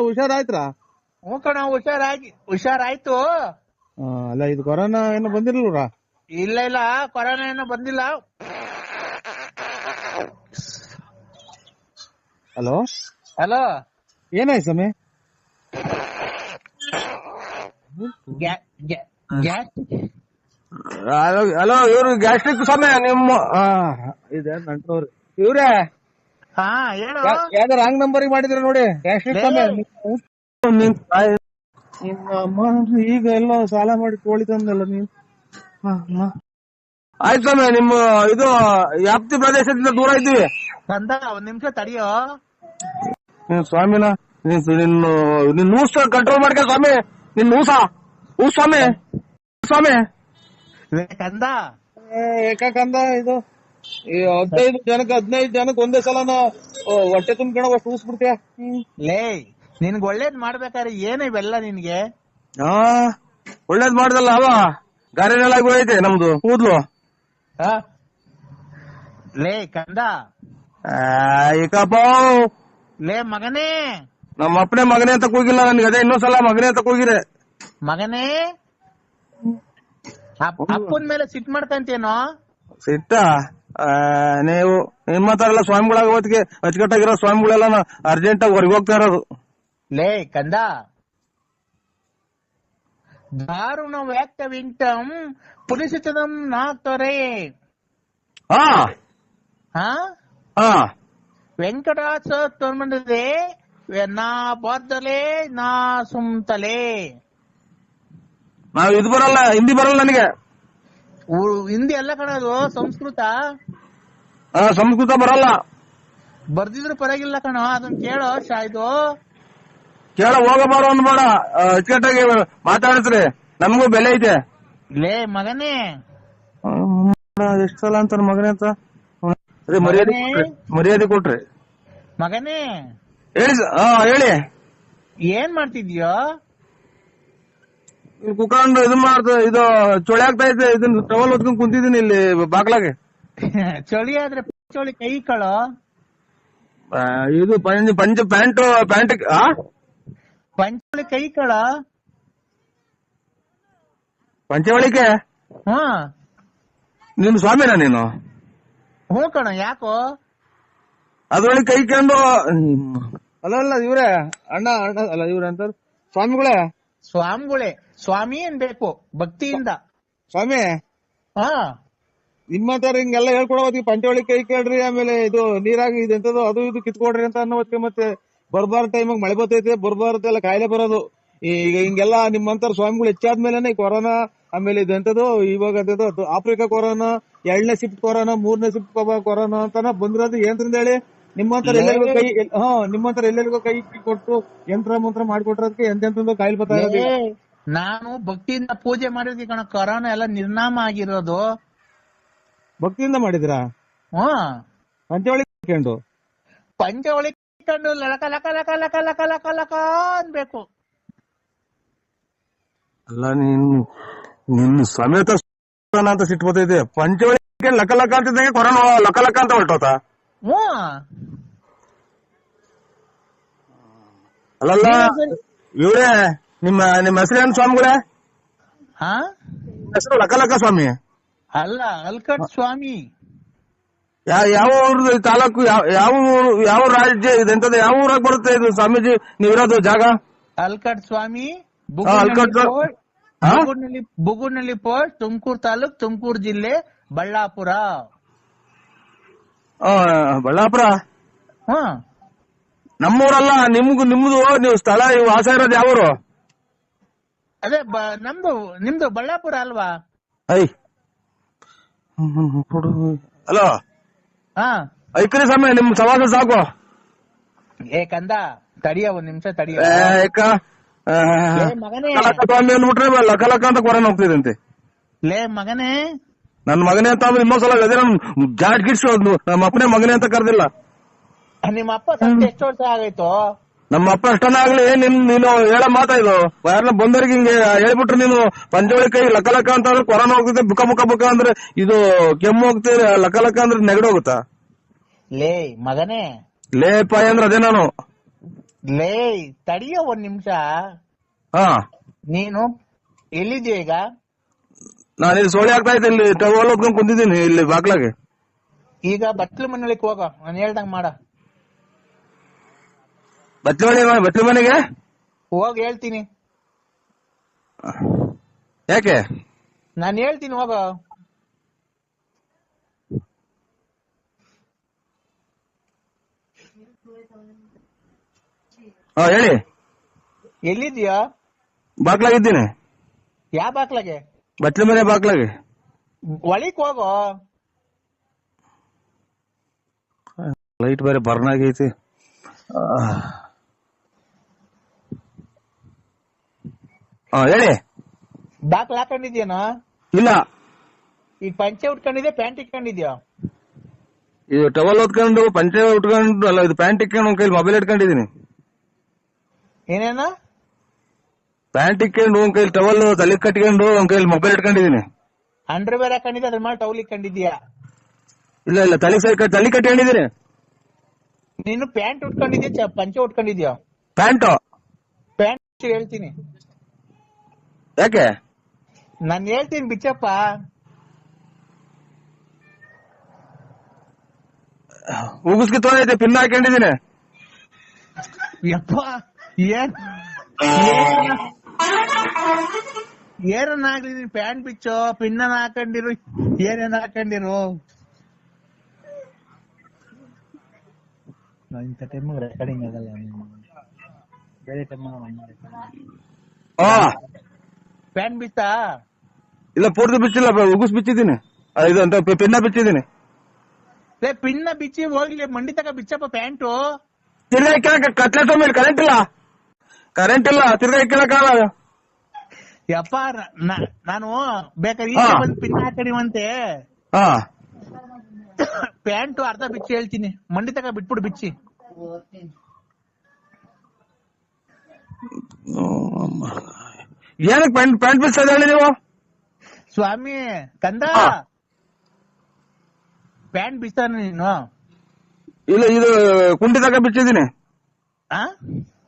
ಹುಷಾರಾಯ್ತ್ರಾ? ಹ್ಞೂ ಕಣೋ ಹುಷಾರಾಯ್ತು. ಅಲ್ಲ ಇದು ಕೊರೋನಾ ಏನೋ ಬಂದಿರ್ಲಿಲ್ವಾ? ಇಲ್ಲ ಕೊರೋನಾ ಏನೋ ಬಂದಿಲ್ಲ. ಹಲೋ ಹಲೋ ಏನಾಯ್ತು ಸ್ವಾಮಿ? ಹಲೋ ಇವ್ರು ಗ್ಯಾಸ್ಟ್ರಿಕ್ ಸ್ವಾಮಿ ನಿಮ್ಮ ಇದೆ ನಂಟವ್ರು ಇವ್ರೇ. ಹಾ ಹೇಳು. ಯಾವ್ದಾರ ರಾಂಗ್ ನಂಬರ್ ಮಾಡಿದ್ರ ನೋಡಿ ಗ್ಯಾಸ್ಟ್ರಿಕ್ ಸ್ವಾಮಿ. ಈಗ ಎಲ್ಲ ಸಾಲ ಮಾಡಿ ಕೋಳಿ ತಂದಲ್ಲ ನೀನ್. ಆಯ್ತು ಸ್ವಾಮಿ, ನಿಮ್ಮ ಇದು ವ್ಯಾಪ್ತಿ ಪ್ರದೇಶದಿಂದ ದೂರ ಇದ್ದೀವಿ. ಕಂದ ಒಂದ್ ನಿಮಿಷ ತಡಿಯೋ. ಸ್ವಾಮಿನ ನಿನ್ನ ನೂಸ್ ಕಂಟ್ರೋಲ್ ಮಾಡ್ಕ ಸ್ವಾಮಿ. ನಿನ್ ನೂಸ ಸ್ವಾಮಿ ಸ್ವಾಮಿ ಕಂದ ಏಕಂದ ಇದು 15 ಜನಕ್ಕೆ ಒಂದೇ ಸಲನ ಹೊಟ್ಟೆ ತುಂಬ್ಕೊಳ ಅಷ್ಟು ಊಸ್ಬಿಡ್ತೀಯ. ಲೇ ನಿನ್ಗ್ ಒಳ್ಳೇದ್ ಮಾಡ್ಬೇಕಾದ್ರೆ ಏನು ಇವೆಲ್ಲ ನಿನ್ಗೆ? ಒಳ್ಳೇದ್ ಮಾಡ್ದಲ್ಲ ಅವ ಗಾರೆನೆಲ್ಲ ಐತೆ ನಮ್ದು ಕೂದ್ಲು. ಲೇ ಕಂದ ಏಕಪ್ಪ ಲೇ ಮಗನೇ, ನಮ್ಮ ಅಪ್ಪನೇ ಮಗನೇ ಅಂತ ಕೂಗಿಲ್ಲ ನನ್ಗೆ, ಅದೇ ಇನ್ನೊಂದ್ಸಲ ಮಗನೇ ಅಂತ ಕೂಗಿರೆ. ಮಗನೇ ಅಪ್ಪನ ಮೇಲೆ ಸಿಟ್ ಮಾಡ್ಕಂತೇನೋ? ಸಿಟ್ಟ ನೀವು ನಿಮ್ಮ ತರ ಎಲ್ಲ ಸ್ವಾಮಿಗಳಾಗ ಹೊತ್ತಿಗೆ ಅಚ್ಚುಕಟ್ಟಾಗಿರೋ ಸ್ವಾಮಿಗಳೆಲ್ಲ ಅರ್ಜೆಂಟ್ ಆಗಿ ಹೊರಗೆ ಹೋಗ್ತಾ ಇರೋದು. ಲೇ ಕಂದ ದಾರುಣ ವ್ಯಕ್ತ ವಿಂಟಂ ಪುಲಿಸಿತದಂ ನಾಕ್ತೊರೆ. ವೆಂಕಟಾಚ ತೊಂಬಂದಿದೆ ನಾ ಬಾದ್ದಲೆ ನಾ ಸುಮ್ತಲೆ. ನಾವ್ ಇದು ಬರಲ್ಲ, ಹಿಂದಿ ಬರಲ್ಲ ನನಗೆ. ಹಿಂದಿ ಎಲ್ಲ ಕಣದು, ಸಂಸ್ಕೃತ. ಸಂಸ್ಕೃತ ಬರಲ್ಲ. ಬರ್ದಿದ್ರು ಪರವಾಗಿಲ್ಲ ಕಣೋ, ಅದನ್ನ ಕೇಳೋ. ಇದು ಕೇಳ ಹೋಗಬಾರ ಅನ್ಬೇಡ, ಅಚ್ಚುಕಟ್ಟಾಗಿ ಮಾತಾಡಿಸ್ರಿ, ನಮಗೂ ಬೆಲೆ ಐತೆ. ಲೇ ಮಗನೇ ಎಷ್ಟ್ ಸಲ ಅಂತಾರ ಮಗನೇ ಅಂತ. ಅದೇ ಮರ್ಯಾದೆ ಕೊಟ್ರಿ ಮಗನೇ. ಹೇಳಿ ಹೇಳಿ, ಏನ್ ಮಾಡ್ತಿದ್ಯೋ? ಇಲ್ಲಿ ಕುತ್ಕೊಂಡು ಇದು ಇದು ಚೊಳೆ ಆಗ್ತಾ ಐತೆ, ಇದನ್ನ ಟವಲ್ ಹೊತ್ಕೊಂಡ್ ಕುಂತಿದ್ದೀನಿ ಇಲ್ಲಿ ಬಾಗ್ಲಾಗೆ. ಚಳಿ ಆದ್ರೆ ಚಳಿ ಕೈ ಕಳೋ. ಇದು ಪ್ಯಾಂಟ್ ಪಂಚಳಿ ಕೈ ಕಳ. ಪಂಚವಳಿಕೆ ಹಾ ನಿಮ್ ಸ್ವಾಮಿನ ನೀನು? ಹ್ಞೂ ಕಣ, ಯಾಕೋ? ಅದ್ರೊಳಗೆ ಕೈಕೊಂಡು ಅಲ್ಲ ಇವ್ರೆ ಅಣ್ಣ ಅಲ್ಲ ಇವ್ರೆ ಅಂತ ಸ್ವಾಮಿಗಳೇ. ಸ್ವಾಮಿ ಅನ್ಬೇಕು ಭಕ್ತಿಯಿಂದ. ಸ್ವಾಮಿ ಹಾ ನಿಮ್ಮ ತರ ಹಿಂಗೆಲ್ಲ ಹೇಳ್ಕೊಡೋದಕ್ಕೆ ಪಂಚವಳಿ ಕೈ ಕೇಳ್ರಿ, ಆಮೇಲೆ ಇದು ನೀರಾಗಿ ಇದೆಂತದ್ದು ಅದು ಇದು ಕಿತ್ಕೊಡ್ರಿ ಅಂತ ಅನ್ನೋದಕ್ಕೆ, ಮತ್ತೆ ಬರ್ಬಾರ ಟೈಮಾಗ ಮಳೆ ಬರ್ತೈತೆ, ಬರ್ಬಾರದೆಲ್ಲ ಕಾಯಿಲೆ ಬರೋದು. ಈಗ ಹಿಂಗೆಲ್ಲ ನಿಮ್ಮಂತರ ಸ್ವಾಮಿಗಳು ಹೆಚ್ಚಾದ್ಮೇಲೆ ಕೊರೋನಾ, ಆಮೇಲೆ ಇದೆಂತದ್ದು ಇವಾಗ ಆಫ್ರಿಕಾ ಕೊರೋನಾ, 2ನೇ ಶಿಫ್ಟ್ ಕೊರೋನಾ, 3ನೇ ಶಿಫ್ಟ್ ಕೊರೋನಾ ಅಂತಾನ ಬಂದಿರೋದು. ಏನ್ರಿಂದ ಹೇಳಿ? ನಿಮ್ಮಂತರ ಎಲ್ಲರಿಗೂ ಕೈ ನಿಮ್ಮಂತರ ಎಲ್ಲರಿಗೂ ಕೈ ಕೊಟ್ಟು ಯಂತ್ರ ಮಂತ್ರ ಮಾಡ್ಕೊಟ್ರದಕ್ಕೆ ಎಂತೆಂತಂದು ಕಾಯಿಲೆ ಬರ್ತಾ ಇರೋದು. ನಾನು ಭಕ್ತಿಯಿಂದ ಪೂಜೆ ಮಾಡಿದ್ವಿ ಕಣ, ಕೊರೋನಾ ಎಲ್ಲ ನಿರ್ನಾಮ ಆಗಿರೋದು. ಭಕ್ತಿಯಿಂದ ಮಾಡಿದಿರಾ? ಪಂಚವಳಿ ಕಂಡು ಲಕ ಲಕ ಲಕ ಲಕ ಲಕ ಲಕ ಲಕ ಅನ್ಬೇಕು. ಅಲ್ಲ ನಿನ್ನ ಸಮೇತ ಅಂತ ಸಿಟ್ಟು ಬರ್ತೈತೆ. ಪಂಚವಳಿ ಲಕ ಲಕ ಅಂತಿದ್ದಂಗೆ ಕೊರೋನಾ ಲಕ ಲಕ ಅಂತ ಹೊರಟೋತ. ಅಲ್ಲಲ್ಲ ಇವ್ರೆ ನಿಮ್ಮ ಹೆಸರೇನು ಸ್ವಾಮಿಗಳೇ? ಹೆಸರು ಲಕ ಲಕ ಸ್ವಾಮಿ ಅಲ್ಲ, ಅಲ್ಕಟ್ ಸ್ವಾಮಿ. ಯಾವ ಊರ್ದು ತಾಲೂಕು, ಯಾವ ರಾಜ್ಯ ಇದೆಂತದ, ಯಾವ ಊರಾಗ ಬರುತ್ತೆ ಇದು ಸ್ವಾಮೀಜಿ ನೀವಿರೋದು ಜಾಗ? ಅಲ್ಕಟ್ ಸ್ವಾಮಿ, ಬುಗುನಳ್ಳಿ ಪೋಸ್ಟ್, ತುಮಕೂರು ತಾಲೂಕ್, ತುಮಕೂರು ಜಿಲ್ಲೆ, ಬಳ್ಳಾಪುರ. ಬಳ್ಳಾಪುರ ನಮ್ಮೂರಲ್ಲ, ನಿಮ್ದು ನೀವು ಸ್ಥಳ ವಾಸ ಇರೋದು ಯಾವೂರು? ಅದೇ ನಿಮ್ದು ಬಳ್ಳಾಪುರ ಅಲ್ವಾ? ಹಲೋ ಐಕ್ರಿ ಸ್ವಾಮಿ, ನಿಮ್ ಸವಾಸ ಸಾಕು. ಕಂದ ತಡಿಯ, ಒಂದ್ ನಿಮಿಷ ತಡಿಯ. ಸ್ವಾಮಿ ಅಂದ್ಬಿಟ್ರೆ ಲಕ ಲಕ ಅಂತ ಕೊರೋನಾ ಹೋಗ್ತಿದಂತೆ. ಲೇ ಮಗನೇ, ನನ್ ಮಗನೇ ಅಂತ ಅಂದ್ರೆ ಇನ್ನೊಂದ್ಸಲ ಅದೇ ನಮ್ ಜಾಟ್ ಗಿಡ್ಸೋದು, ನಮ್ಮ ಅಪ್ಪನೇ ಮಗನೇ ಅಂತ ಕರೆದಿಲ್ಲ. ನಿಮ್ಮ ಅಪ್ಪ ಸತ್ತು ಎಷ್ಟು ವರ್ಷ ಆಗೈತು? ನಮ್ಮ ಅಪ್ಪ ಅಷ್ಟನ್ನ ಆಗ್ಲಿ ನೀನು ಹೇಳ ಮಾತಾ ಇದು ಯಾರನ್ನ ಬಂದವ್ರಿಗೆ ಹಿಂಗೆ ಹೇಳ್ಬಿಟ್ರು ನೀನು ಪಂಚವಳಿ ಕೈ ಲಕ ಲಕ ಅಂತ ಅಂದ್ರೆ ಕೊರೋನಾ ಹೋಗ್ತದೆ, ಬುಕ ಬುಕ ಬುಕ ಅಂದ್ರೆ ಇದು ಕೆಮ್ಮು ಹೋಗ್ತದೆ, ಲಕ ಲಕ ಅಂದ್ರೆ ನೆಗಡಿ ಹೋಗುತ್ತಾ? ಲೇ ಮಗನೇ, ಲೇ ಪಾಯ ಅಂದ್ರೆ ಅದೇ ನಾನು. ಲೇ ತಡಿಯೋ ಒಂದ್ ನಿಮಿಷ. ಹಾ, ನೀನು ಎಲ್ಲಿದ್ಯಾ ಈಗ? ನಾನು ಇಲ್ಲಿ ಸೋಳಿ ಆಗ್ತಾ ಇದ್ದೆ, ಇಲ್ಲಿ ಟವಲ್ ಹೊತ್ಕೊಂಡ್ ಕುಂತಿದ್ದೀನಿ ಇಲ್ಲಿ ಬಾಗ್ಲಾಗೆ. ಈಗ ಬಟ್ಲು ಮನೆಯೊಳಗೆ ಹೋಗ, ನಾನು ಹೇಳ್ದಂಗ್ ಮಾಡ. ಬಟ್ಲಿ ಮನೆಗೆ ಹೋಗ್ ಹೇಳ್ತೀನಿ. ಯಾಕೆ? ನಾನು ಹೇಳ್ತೀನಿ ಹೋಗ. ಹಾ ಹೇಳಿ. ಎಲ್ಲಿದ್ಯಾ? ಬಾಗ್ಲಾಗಿದ್ದೀನಿ. ಯಾವ ಬಾಕ್ಲಾಗೆ? ಬಟ್ಲಿ ಮನೆ ಬಾಗ್ಲಾಗೆ. ಒಳಿಕ್ ಹೋಗೋ. ಲೈಟ್ ಬೇರೆ ಬರ್ನ್ ಆಗೈತಿ. ಹೇಳಿ. ಬಾಕ್ಲ ಹಾಕೊಂಡಿದ್ಯೇನೋ? ಇಲ್ಲ. ಈಗ ಪಂಚೆ ಉಟ್ಕೊಂಡಿದ್ಯಾ ಪ್ಯಾಂಟ್ ಇಟ್ಕೊಂಡಿದ್ಯಾ? ಇದು ಟವಲ್ ಹೊತ್ಕೊಂಡು ಪಂಚೆ ಉಟ್ಕೊಂಡು ಅಲ್ಲ, ಇದು ಪ್ಯಾಂಟ್ ಇಟ್ಕೊಂಡು ಒಂದ್ ಕೈಲಿ ಮೊಬೈಲ್ ಇಟ್ಕೊಂಡಿದೀನಿ. ಏನೇನ? ಪ್ಯಾಂಟ್ ಇಟ್ಕೊಂಡು ಒಂದ್ ಕೈಲಿ ಟವಲ್ ತಲೆ ಕಟ್ಕೊಂಡು ಒಂದ್ ಕೈಲಿ ಮೊಬೈಲ್ ಇಟ್ಕೊಂಡಿದೀನಿ. ಅಂಡರ್ ಬೇರೆ ಹಾಕೊಂಡಿದ್ಯಾ, ಅದ್ರ ಮೇಲೆ ಟೌಲ್ ಇಟ್ಕೊಂಡಿದ್ಯಾ? ಇಲ್ಲ ತಲೆ ಕಟ್ಕೊಂಡಿದೀನಿ. ನೀನು ಪ್ಯಾಂಟ್ ಉಟ್ಕೊಂಡಿದ್ಯಾ ಪಂಚೆ ಉಟ್ಕೊಂಡಿದ್ಯಾ? ಪ್ಯಾಂಟ್ ಹೇಳ್ತೀನಿ. ಯಾಕೆ? ನಾನು ಹೇಳ್ತೀನಿ ಬಿಚ್ಚಪ್ಪ. ಉಗುಸ್ಕಿ ತೊಗೊಂಡೈತೆ, ಪಿನ್ ಹಾಕೊಂಡಿದೀನಿ. ಯಪ್ಪ ಏನನ್ನ ಆಗ್ಲಿ, ನೀನ್ ಪ್ಯಾಂಟ್ ಬಿಚ್ಚೋ ಪಿನ್ನ ಹಾಕೊಂಡಿರು ಏನೇನ್ ಹಾಕೊಂಡಿರು. ಇಂಥ ಟೈಮ್ ರೆಕಾರ್ಡಿಂಗ್ ಆಗಲ್ಲ, ಬೇರೆ ಟೈಮ್ ಪ್ಯಾಂಟ್ ಬಿಚ್ಚಾ? ಇಲ್ಲ ಪೂರ್ತಿ ಬಿಚ್ಚಿಲ್ಲ, ಉಗುಸ್ ಬಿಚ್ಚಿದ್ದೀನಿ. ಇದು ಅಂತ ಪಿನ್ನ ಬಿಚ್ಚಿದ್ದೀನಿ. ಪಿನ್ನ ಬಿಚ್ಚಿ ಹೋಗ್ಲಿ, ಮಂಡಿ ತಕ ಬಿಚ್ಚಪ್ಪ ಪ್ಯಾಂಟು. ತಿರ್ಗಾ ಕೇಳಕ್ ಕತ್ಲೆ ತೊಗೊಂಡ್ ಕರೆಂಟ್ ಇಲ್ಲ ತಿರ್ಗಾ ಕೇಳಕ್ಕಾಗಲ್ಲ. ಯಪ್ಪ ನಾನು ಬೇಕಾದ್ರೆ ಈಗ ಬಂದು ಪಿನ್ ಹಾಕಡಿವಂತೆ. ಪ್ಯಾಂಟು ಅರ್ಧ ಬಿಚ್ಚಿ ಹೇಳ್ತೀನಿ, ಮಂಡಿ ತಕ ಬಿಟ್ಬಿಡು ಬಿಚ್ಚಿ. ಏನಕ್ಕೆ ಪ್ಯಾಂಟ್ ಬಿಚ್ಚ ಹೇಳಿ ನೀವು? ಸ್ವಾಮಿ ಕಂದ, ಪ್ಯಾಂಟ್ ಬಿಚ್ತಾನ ನೀನು? ಇಲ್ಲ, ಇದು ಕುಂಡಿ ತಕ ಬಿಚ್ಚಿದ್ದೀನಿ.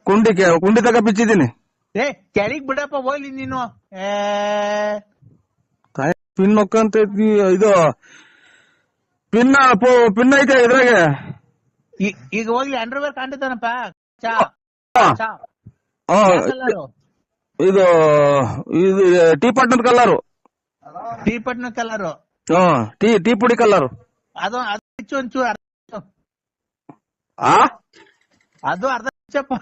ಕುಂಡಿ ತಕ ಬಿಚ್ಚಿದ್ದೀನಿ. ಏ ಕೆಳಗ್ ಬಿಡಪ್ಪ ಹೋಗ್ಲಿ ನೀನು. ಪಿನ್ ಹೊಕ್ಕಂತ ಇದು ಪಿನ್ ಐತೆ ಇದ್ರಾಗೆ. ಈಗ ಹೋಗ್ಲಿ, ಅಂಡರ್ವೇರ್ ಕಾಣ್ತಾನಪ್ಪ. ಇದು ಟೀ ಪಟ್ನದ ಕಲರು. ಟೀ ಪಟ್ನ ಕಲರು. ಟೀ ಪುಡಿ ಕಲರು. ಅದು ಬಿಚ್ಚು ಒಂಚೂರು ಅರ್ಧ. ಅದು ಅರ್ಧ ಬಿಚ್ಚಪ್ಪ.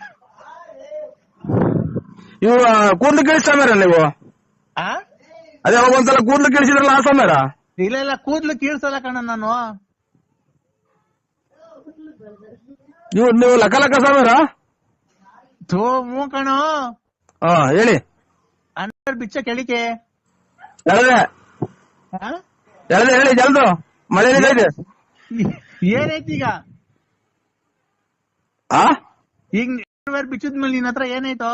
ಇವು ಕೂದ್ಲು ಕೀಳಿಸ್ತಾರ ನೀವು? ಅದೇ ಒಂದ್ಸಲ ಕೂದ್ಲು ಕೀಳಿಸಿದ್ರಲ್ಲ ಆ ಸಮಯ? ಇಲ್ಲ ಕೂದ್ಲು ಕೀಳ್ಸಲ್ಲ ಕಣ ನಾನು. ನೀವು ಲಕ ಲಕ ಸಮಯ? ಮೂ ಕಣೋ. ಹೇಳಿ. ಅಂಡರ್ ಬಿಚ್ಚ ಕೆಳಿಕೆ ಹೇಳಿ ಜಲ್ದು. ಮಳೆ ಇದೆ. ಏನೈತಿ ಈಗ? ಈಗ ಬಿಚ್ಚಿದ್ಮೇಲೆ ನಿನ್ನ ಹತ್ರ ಏನಾಯ್ತು?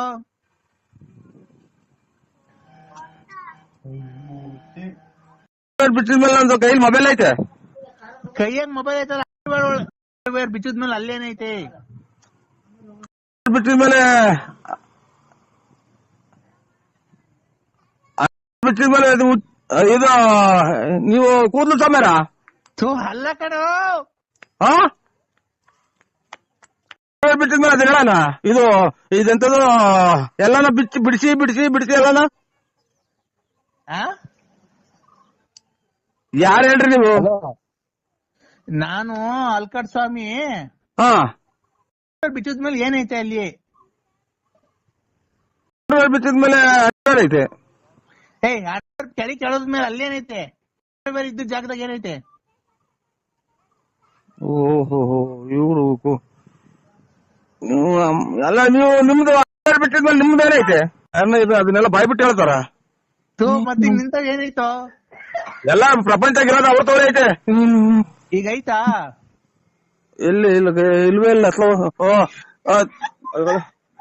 ಬಿಚ್ಚಿದ್ಮೇಲೆ ನಂದು ಕೈಲಿ ಮೊಬೈಲ್ ಐತೆ. ಕೈಯಾಗ ಮೊಬೈಲ್ ಐತಲ್ಲ, ಬಿಚ್ಚಿದ್ಮೇಲೆ ಅಲ್ಲೇನೈತೆ? ಬಿಚ್ಚಿದ್ಮೇಲೆ ಇದು ನೀವು ಕೂದಲು ಸಮಯ? ಅಲ್ಲ ಕಣೋ. ಬಿಚ್ಚಿದ್ಮೇಲೆ ಅದು ಹೇಳಣ. ಇದೆಂತದು ಎಲ್ಲಾನ ಬಿಡಿಸಿ ಎಲ್ಲಾನ. ಯಾರು ಹೇಳ್ರಿ ನೀವು? ನಾನು ಅಲ್ಕಡ್ ಸ್ವಾಮಿ. ಬಿಚ್ಚಿದ್ಮೇಲೆ ಏನೈತೆ ಅಲ್ಲಿ? ಬಿಚ್ಚಿದ್ಮೇಲೆ ಐತೆ. ಕೆಳಗೆ ಕೆಳದ್ಮೇಲೆ ಅಲ್ಲೇನೈತೆ? ಇದ್ದ ಜಾಗದಾಗ ಏನೈತೆ? ಓಹೋ ಇವ್ರು ಎಲ್ಲ ನೀವು ನಿಮ್ದು ಬಿಟ್ಟಿದ್ಮೇಲೆ ನಿಮ್ದು ಏನೈತೆ? ಅದನ್ನೆಲ್ಲ ಬಾಯ್ಬಿಟ್ಟು ಹೇಳ್ತಾರ. ಮತ್ತೆ ನಿಂತ ಏನಾಯ್ತು? ಎಲ್ಲ ಪ್ರಪಂಚ ಇರೋದು ಅವ್ರ ತೋರ ಐತೆ. ಈಗ ಐತಾ? ಎಲ್ಲಿ ಇಲ್ಲ ಇಲ್ವೇ ಇಲ್ಲ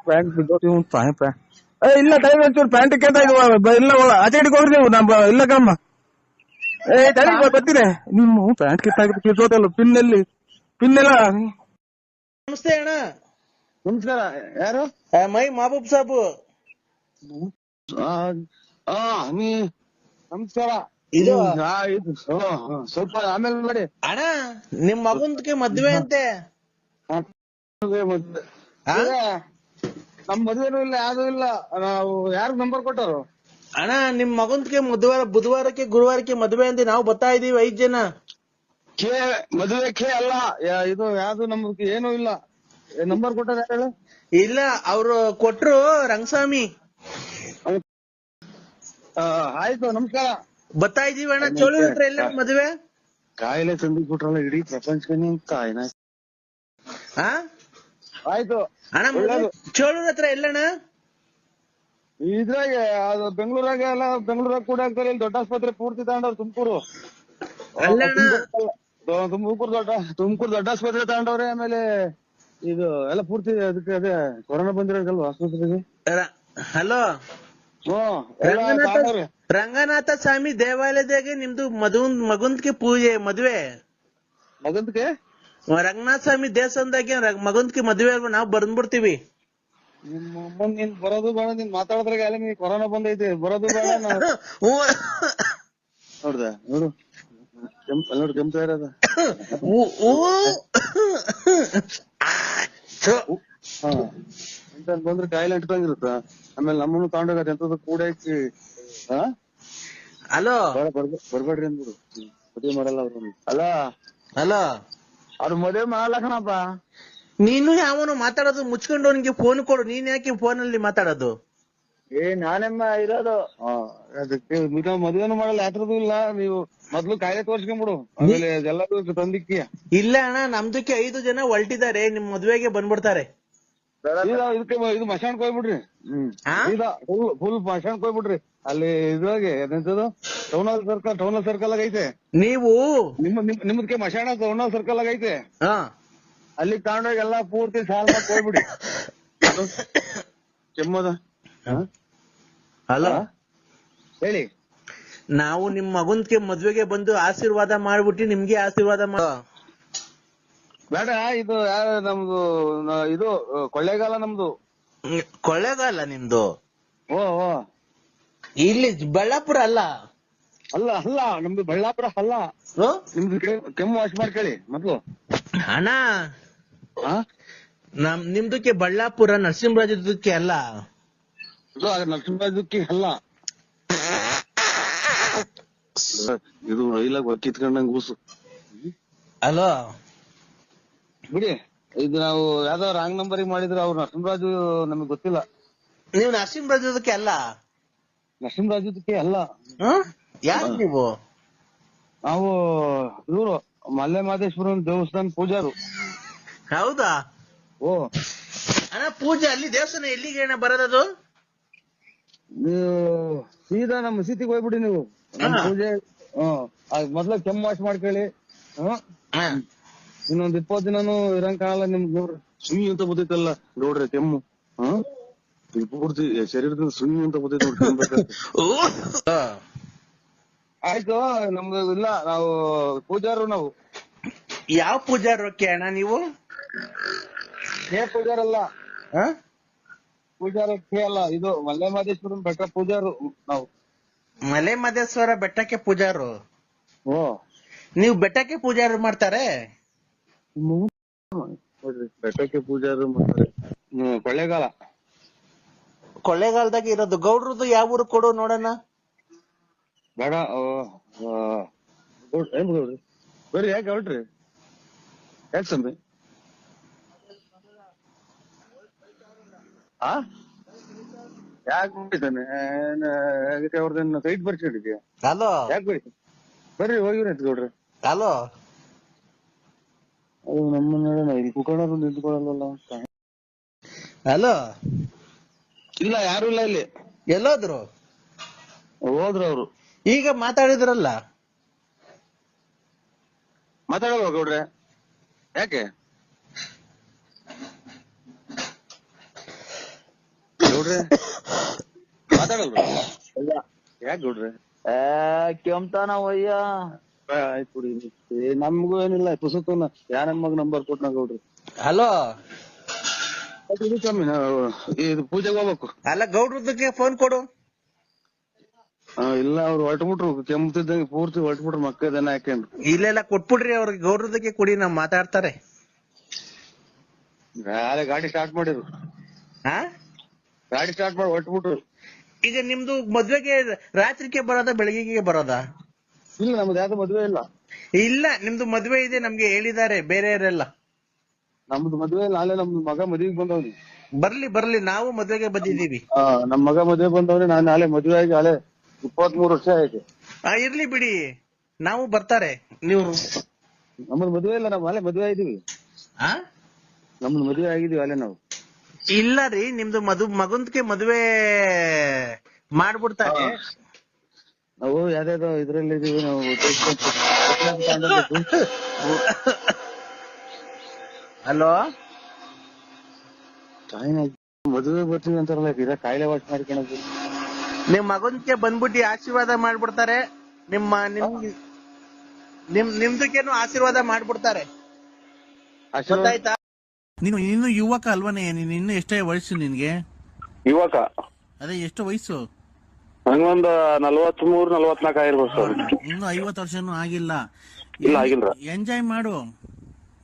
ಪ್ಯಾಂಟ್ ಬಿದ್ದೋತಿ ಪ್ಯಾಂಟ್ ಇಲ್ಲ ಟೈಮ್ ಒಂಚೂರು ಪ್ಯಾಂಟ್ ಕೇಳ್ತಾ ಇಲ್ಲ ಆಚೆ ಹೋಗ್ರಿ ನೀವು ನಮ್ಮ ಇಲ್ಲ ಕಮ್ಮ ತಡಿ ಬರ್ತೀನಿ ನಿಮ್ಮ ಪ್ಯಾಂಟ್ ಕಿತ್ತೋತಲ್ಲ ಪಿನ್ ಎಲ್ಲ. ನಮಸ್ತೆ ಅಣ್ಣ. ನಮಸ್ಕಾರ. ಯಾರು? ಮೈ ಮಹಬೂಬ್ ಸಾಬು. ನಮಸ್ಕಾರ. ಇದು ಸ್ವಲ್ಪ ಆಮೇಲೆ ಮಾಡಿ ಅಣ್ಣ, ನಿಮ್ ಮಗನ್ಗೆ ಮದ್ವೆ ಅಂತೆ. ನಮ್ ಮದ್ವೆನೂ ಇಲ್ಲ ಯಾವ್ದು ಇಲ್ಲ. ನಾವು ಯಾರು ನಂಬರ್ ಕೊಟ್ಟರು? ಅಣ್ಣ, ನಿಮ್ ಮಗನ್ಗೆ ಬುಧವಾರಕ್ಕೆ ಗುರುವಾರಕ್ಕೆ ಮದ್ವೆ ಅಂತೆ. ನಾವು ಬರ್ತಾ ಇದೀವಿ 5 ಜನ. ಮದುವೆ ಅಲ್ಲ ಇದು ಯಾವ್ದು ನಮ್ಗೆ ಏನೂ ಇಲ್ಲ. ನಂಬರ್ ಕೊಟ್ಟಾರ ಯಾರು? ಇಲ್ಲ, ಅವ್ರು ಕೊಟ್ರು ರಂಗಸ್ವಾಮಿ. ಆಯ್ತು, ನಮಸ್ಕಾರ. ಬರ್ತಾ ಇದೀವಿ ಅಣ್ಣ. ಚೋಳೂರ್ ಹತ್ರ ಎಲ್ಲ ಮದ್ವೆ? ಕಾಯಿಲೆ ತಂದು ಕೊಟ್ರಲ್ಲ ಇಡೀ ಪ್ರಪಂಚಕ್ಕೆ ಕಾಯಿನ. ಆಯ್ತು ಅಣ್ಣ, ಚೋಳೂರ್ ಹತ್ರ ಎಲ್ಲಣ್ಣ? ಇದ್ರಾಗೆ ಅದು ಬೆಂಗಳೂರಾಗ ಎಲ್ಲ ಬೆಂಗಳೂರಾಗ ಕೂಡ ಆಗ್ತಾರೆ. ಇಲ್ಲಿ ದೊಡ್ಡ ಆಸ್ಪತ್ರೆ ಪೂರ್ತಿ ತಗೊಂಡವ್ರು. ತುಮಕೂರು ದೊಡ್ಡ ಆಸ್ಪತ್ರೆ ತಗೊಂಡವ್ರೆ. ಆಮೇಲೆ ಇದು ಎಲ್ಲ ಪೂರ್ತಿ ಅದಕ್ಕೆ ಅದೇ ಕೊರೋನಾ ಬಂದಿರೋದಲ್ವಾ ಆಸ್ಪತ್ರೆಗೆ. ಹಲೋ, ರಂಗನಾಥ ಸ್ವಾಮಿ ದೇವಾಲಯದಾಗೆ ನಿಮ್ದು ಮಗಂದ್ಗೆ ಪೂಜೆ ಮದ್ವೆ. ಮಗಂದ್ಗೆ ರಂಗನಾಥ ಸ್ವಾಮಿ ದೇವಸ್ಥಾನದಾಗೆ ಮಗಂದ್ಗೆ ಮದ್ವೆ ಅಲ್ವಾ? ನಾವ್ ಬಂದ್ಬಿಡ್ತೀವಿ. ನಿಮ್ಮ ನೀನ್ ಬರೋದು ಬೇಡ, ನೀನ್ ಮಾತಾಡೋದ್ರಾಗ ಎಲ್ಲ ನೀ ಕೊರೋನಾ ಬಂದೈತಿ. ಬರೋದು ಬೇಡ. ನೋಡ್ದ ನೋಡು ನೋಡಿ ಕೆಂಪ ಇರೋದ. ಬಂದ್ರೆ ಕಾಯಿಲೆ ಅಂಟ್ಕೊಂಡಿರುತ್ತ. ಆಮೇಲೆ ನಮ್ಮನ್ನು ತಗೊಂಡೋಗತ್ತೆ ಎಂತದ ಕೂಡ ಹಾಕಿ. ಹಲೋ, ಬರ್ಬೇಡ್ರಿ ಅಂದ್ರು. ಮದುವೆ ಮಾಡಲ್ಲ ಅವ್ರು. ಹಲೋ, ಅವ್ರು ಮದುವೆ ಮಾಡಲಕ್ಕಣಪ್ಪ. ನೀನು ಯಾವನು ಮಾತಾಡೋದು ಮುಚ್ಕೊಂಡು ಅವನಿಗೆ ಫೋನ್ ಕೊಡು. ನೀನ್ ಯಾಕೆ ಫೋನ್ ಅಲ್ಲಿ ಮಾತಾಡೋದು? ನಾನೆಮ್ಮ ಇರೋದು ಅದಕ್ಕೆ ಮದುವೆನೂ ಮಾಡಲ್ಲ, ಯಾತ್ರದ್ದು ಇಲ್ಲ. ನೀವು ಮೊದ್ಲು ಕಾಯಿಲೆ ತೋರ್ಸ್ಕೊಂಡ್ಬಿಡು, ಆಮೇಲೆ ಎಲ್ಲರೂ ತಂದಿಕ್ಕಿ. ಇಲ್ಲ ಅಣ್ಣ, ನಮ್ದಕ್ಕೆ 5 ಜನ ಹೊಲ್ಟಿದ್ದಾರೆ. ನಿಮ್ ಮದ್ವೆಗೆ ಬಂದ್ಬಿಡ್ತಾರೆ. ಇದಕ್ಕೆ ಇದು ಮಶಾಣಕ್ ಹೋಗ್ಬಿಡ್ರಿ. ಫುಲ್ ಮಶಾಣಕ್ ಹೋಗ್ಬಿಡ್ರಿ. ಅಲ್ಲಿ ಇದ್ರಾಗೆ ಎಂತದು ಟೌನ್ ಹಾಲ್ ಸರ್ಕಲ್ ಆಗ ಐತೆ. ನೀವು ನಿಮ್ದಕ್ಕೆ ಮಶಾಣ ಟೌನ್ ಹಾಲ್ ಸರ್ಕಲ್ ಆಗ ಐತೆ. ಅಲ್ಲಿ ತಗೊಂಡೋಗಿ ಎಲ್ಲಾ ಪೂರ್ತಿ ಸಾಲ್ ಮಾಡಿ ಹೋಗ್ಬಿಡಿ. ಕೆಮ್ಮದ. ಹಲೋ, ಹೇಳಿ. ನಾವು ನಿಮ್ ಮಗನ್ಗೆ ಮದ್ವೆಗೆ ಬಂದು ಆಶೀರ್ವಾದ ಮಾಡ್ಬಿಟ್ಟು ನಿಮ್ಗೆ ಆಶೀರ್ವಾದ ಬೇಡ. ಇದು ನಮ್ದು ಇದು ಕೊಳ್ಳೇಗಾಲ ನಮ್ದು. ಕೊಳ್ಳೇಗಾಲ ನಿಮ್ದು? ಓ ಇಲ್ಲಿ ಬಳ್ಳಾಪುರ ಅಲ್ಲ? ಅಲ್ಲ ನಮ್ದು ಬಳ್ಳಾಪುರ ಅಲ್ಲ. ನಿಮ್ದು ಕೆಮ್ಮು ವಾಶ್ ಮಾಡ್ಕೊಳ್ಳಿ ಮೊದ್ಲು. ಅಣ್ಣ, ನಿಮ್ದಕ್ಕೆ ಬಳ್ಳಾಪುರ ನರಸಿಂಹರಾಜಕ್ಕೆ ಅಲ್ಲ. ನರಸಿಂಹರಾಜಕ್ಕೆ ಅಲ್ಲ. ಇದು ರೈಲಾಗ ಕಿತ್ಕೊಂಡಂಗ್ ಕೂಸು. ಹಲೋ ಬಿಡಿ, ಇದು ನಾವು ಯಾವ್ದೋ ರಾಂಗ್ ನಂಬರಿಗೆ ಮಾಡಿದ್ರೆ ಅವ್ರು ನರಸಿಂಹರಾಜು ನಮಗ್ ಗೊತ್ತಿಲ್ಲ. ನೀವು ನರಸಿಂಹರಾಜಕ್ಕೆ ಅಲ್ಲ? ನರಸಿಂಹರಾಜಕ್ಕೆ ಅಲ್ಲ. ಯಾರು ನೀವು? ನಾವು ಇವರು ಮಲ್ಲೆ ಮಹದೇಶ್ವರನ್ ದೇವಸ್ಥಾನ ಪೂಜಾರು. ಹೌದಾ? ಓ ಅಣ್ಣ, ಪೂಜೆ ಅಲ್ಲಿ ದೇವಸ್ಥಾನ ಎಲ್ಲಿಗೆ ಅಣ್ಣ ಬರೋದದು? ನೀವು ಸೀದಾ ನಮ್ಮ ಮಸೀದಿಗೆ ಹೋಗ್ಬಿಡಿ. ನೀವು ಪೂಜೆ ಮೊದ್ಲ ಕೆಮ್ಮು ವಾಶ್ ಮಾಡ್ಕೊಳ್ಳಿ. ಇನ್ನೊಂದ್ 20 ದಿನಾನು ಇರಂಗ್ ಕಾಣಲ್ಲ ನಿಮ್ಗೆ. ನೋಡ್ರಿ ಸುಯಿ ಅಂತ ಗೊತ್ತೈತಲ್ಲ ನೋಡ್ರಿ ಕೆಮ್ಮು. ಪೂರ್ತಿ ಶರೀರದಿಂದ ಸುಯಿ ಅಂತ ಗೊತ್ತೈತೆ ನೋಡ್ರಿ. ಆಯ್ತು, ನಮ್ದು ಇಲ್ಲ. ನಾವು ಪೂಜಾರು. ನಾವು ಯಾವ ಪೂಜಾರಕ್ಕೆ ಅಣ್ಣ ನೀವು? ಪೂಜಾರಲ್ಲ, ಪೂಜಾರಕ್ಕೆ ಅಲ್ಲ. ಇದು ಮಲ್ಲೆ ಮಹದೇಶ್ವರನ್ ಬೆಟ್ಟ ಪೂಜಾರು ನಾವು. ಮಲೆ ಮಹದೇಶ್ವರ ಬೆಟ್ಟಕ್ಕೆ ಪೂಜಾರು? ಓ, ನೀವು ಬೆಟ್ಟಕ್ಕೆ ಪೂಜಾರು ಮಾಡ್ತಾರೆ? ಬೆಟ್ಟಕ್ಕೆ ಪೂಜಾರು ಮಾಡ್ತಾರೆ. ಕೊಳ್ಳೇಗಾಲದಾಗ ಇರೋದು. ಗೌಡ್ರದ್ದು ಯಾವ ಊರು ಕೊಡು ನೋಡೋಣ. ಬೇಡ. ಏನ್ ಗೌಡ್ರಿ? ಬರ್ರಿ. ಯಾಕೆ ಹೊರಟ್ರಿ? ಯಾಕೆ ಸಂಬಿ? ಯಾಕೆ ಮಾಡಿದ್ದಾನೆ ಅವ್ರದೇನು ಸೈಟ್ ಬರ್ಸಿಡಿದ್ಯಾ? ಹಲೋ, ಯಾಕೆ ಬರ್ರಿ ಹೋಗಿವ್ರಿ ಗೌಡ್ರಿ. ಹಲೋ, ಅದು ನಮ್ಮನ್ನ ಇಲ್ಲಿ ಕುತ್ಕೊಳ್ಳೋದು ನಿಂತ್ಕೊಳ್ಳಲ್ಲ. ಹಲೋ, ಇಲ್ಲ ಯಾರು ಇಲ್ಲ ಇಲ್ಲಿ. ಎಲ್ಲೋದ್ರು? ಹೋದ್ರು ಅವ್ರು. ಈಗ ಮಾತಾಡಿದ್ರಲ್ಲ. ಮಾತಾಡಲ್ವ ಗೌಡ್ರೆ? ಯಾಕೆ? ಗೌಡ್ರೆ ಮಾತಾಡೋದು ಯಾಕೆ ಗೌಡ್ರೆ ಕೆಮ್ತಾನ ಒಯ್ಯ ಆಯ್ತು ಬಿಡಿ ನಮ್ಗೂ ಏನಿಲ್ಲ ಪುಸ್ತಕನ ಯಾರ ಮಗ ನಂಬರ್ ಕೊಟ್ನ ಗೌಡ್ರಿ ಹಲೋ ಸ್ವಾಮಿ ನಾವು ಇದು ಪೂಜೆಗೆ ಹೋಗ್ಬೇಕು ಅಲ್ಲ ಗೌಡ್ರದಕ್ಕೆ ಫೋನ್ ಕೊಡು. ಇಲ್ಲ ಅವ್ರು ಹೊರಟ್ಬಿಟ್ರು ಕೆಮ್ಮತಿದ್ದಂಗೆ ಪೂರ್ತಿ ಹೊರಟ್ಬಿಟ್ರು ಮಕ್ಕಳದನ್ನ ಹಾಕೊಂಡ್ರು ಇಲ್ಲೆಲ್ಲ ಕೊಟ್ಬಿಡ್ರಿ ಅವ್ರಿಗೆ ಗೌಡ್ರದಕ್ಕೆ ಕೊಡಿ ನಾವ್ ಮಾತಾಡ್ತಾರೆ. ನಾಳೆ ಗಾಡಿ ಸ್ಟಾರ್ಟ್ ಮಾಡಿದ್ರು ಹಾ ಗಾಡಿ ಸ್ಟಾರ್ಟ್ ಮಾಡಿ ಹೊರಟ್ಬಿಟ್ರು. ಈಗ ನಿಮ್ದು ಮದ್ವೆಗೆ ರಾತ್ರಿಗೆ ಬರೋದಾ ಬೆಳಗ್ಗೆಗೆ ಬರೋದಾ? ಇಲ್ಲ ನಮ್ದು ಯಾವ್ದು ಮದ್ವೆ ಇಲ್ಲ. ಇಲ್ಲ ನಿಮ್ದು ಮದ್ವೆ ಇದೆ ನಮ್ಗೆ ಹೇಳಿದ್ದಾರೆ ಬೇರೆಯವರೆಲ್ಲ. ನಮ್ದು ಮದ್ವೆ ಇಲ್ಲ, ನಾಳೆ ನಮ್ದು ಮಗ ಮದ್ವೆಗೆ ಬಂದವ್ನಿ. ಬರ್ಲಿ ಬರ್ಲಿ ನಾವು ಮದ್ವೆಗೆ ಬಂದಿದೀವಿ. ನಮ್ ಮಗ ಮದ್ವೆ ಬಂದವ್ರಿ, ನಾನ್ ನಾಳೆ ಮದ್ವೆ ಆಗಿ ನಾಳೆ 23 ವರ್ಷ ಆಯ್ತು. ಇರ್ಲಿ ಬಿಡಿ ನಾವು ಬರ್ತಾರೆ. ನೀವು ನಮ್ದು ಮದ್ವೆ ಇಲ್ಲ, ನಾವ್ ನಾಳೆ ಮದ್ವೆ ಆಗಿದೀವಿ. ನಮ್ದು ಮದ್ವೆ ಆಗಿದೀವಿ ಅಲ್ಲೇ ನಾವು. ಇಲ್ಲ ರೀ ನಿಮ್ದು ಮಗಂದ್ಕೆ ಮದ್ವೆ ಮಾಡ್ಬಿಡ್ತಾರೆ. ನಾವು ಯಾವ್ದಾದ್ರು ಇದ್ರಲ್ಲಿ ಇದೀವಿ ನಾವು. ಹಲೋ ಮದುವೆ ಬರ್ತೀವಿ ಅಂತಾರಲ್ಲ, ಇದ ಕಾಯಿಲೆ ವಾಟ್ ಮಾಡ್ಕೊಳೋದು. ನಿಮ್ ಮಗನ್ಗೆ ಬಂದ್ಬಿಟ್ಟು ಆಶೀರ್ವಾದ ಮಾಡ್ಬಿಡ್ತಾರೆ. ನಿಮ್ದಕ್ಕೇನು ಆಶೀರ್ವಾದ ಮಾಡ್ಬಿಡ್ತಾರೆ. ಗೊತ್ತಾಯ್ತಾ? ನೀನು ಇನ್ನು ಯುವಕ ಅಲ್ವನೇ? ನೀನು ಇನ್ನು ಎಷ್ಟೇ ವಯಸ್ಸು ನಿನ್ಗೆ? ಯುವಕ ಅದೇ ಎಷ್ಟು ವಯಸ್ಸು? ನಂಗೊಂದು 43-44 ಆಗಿರ್ಬೋದು ಸರ್. ಇನ್ನು 50 ವರ್ಷನೂ ಆಗಿಲ್ಲ. ಇಲ್ಲ ಆಗಿಲ್ಲ. ಎಂಜಾಯ್ ಮಾಡು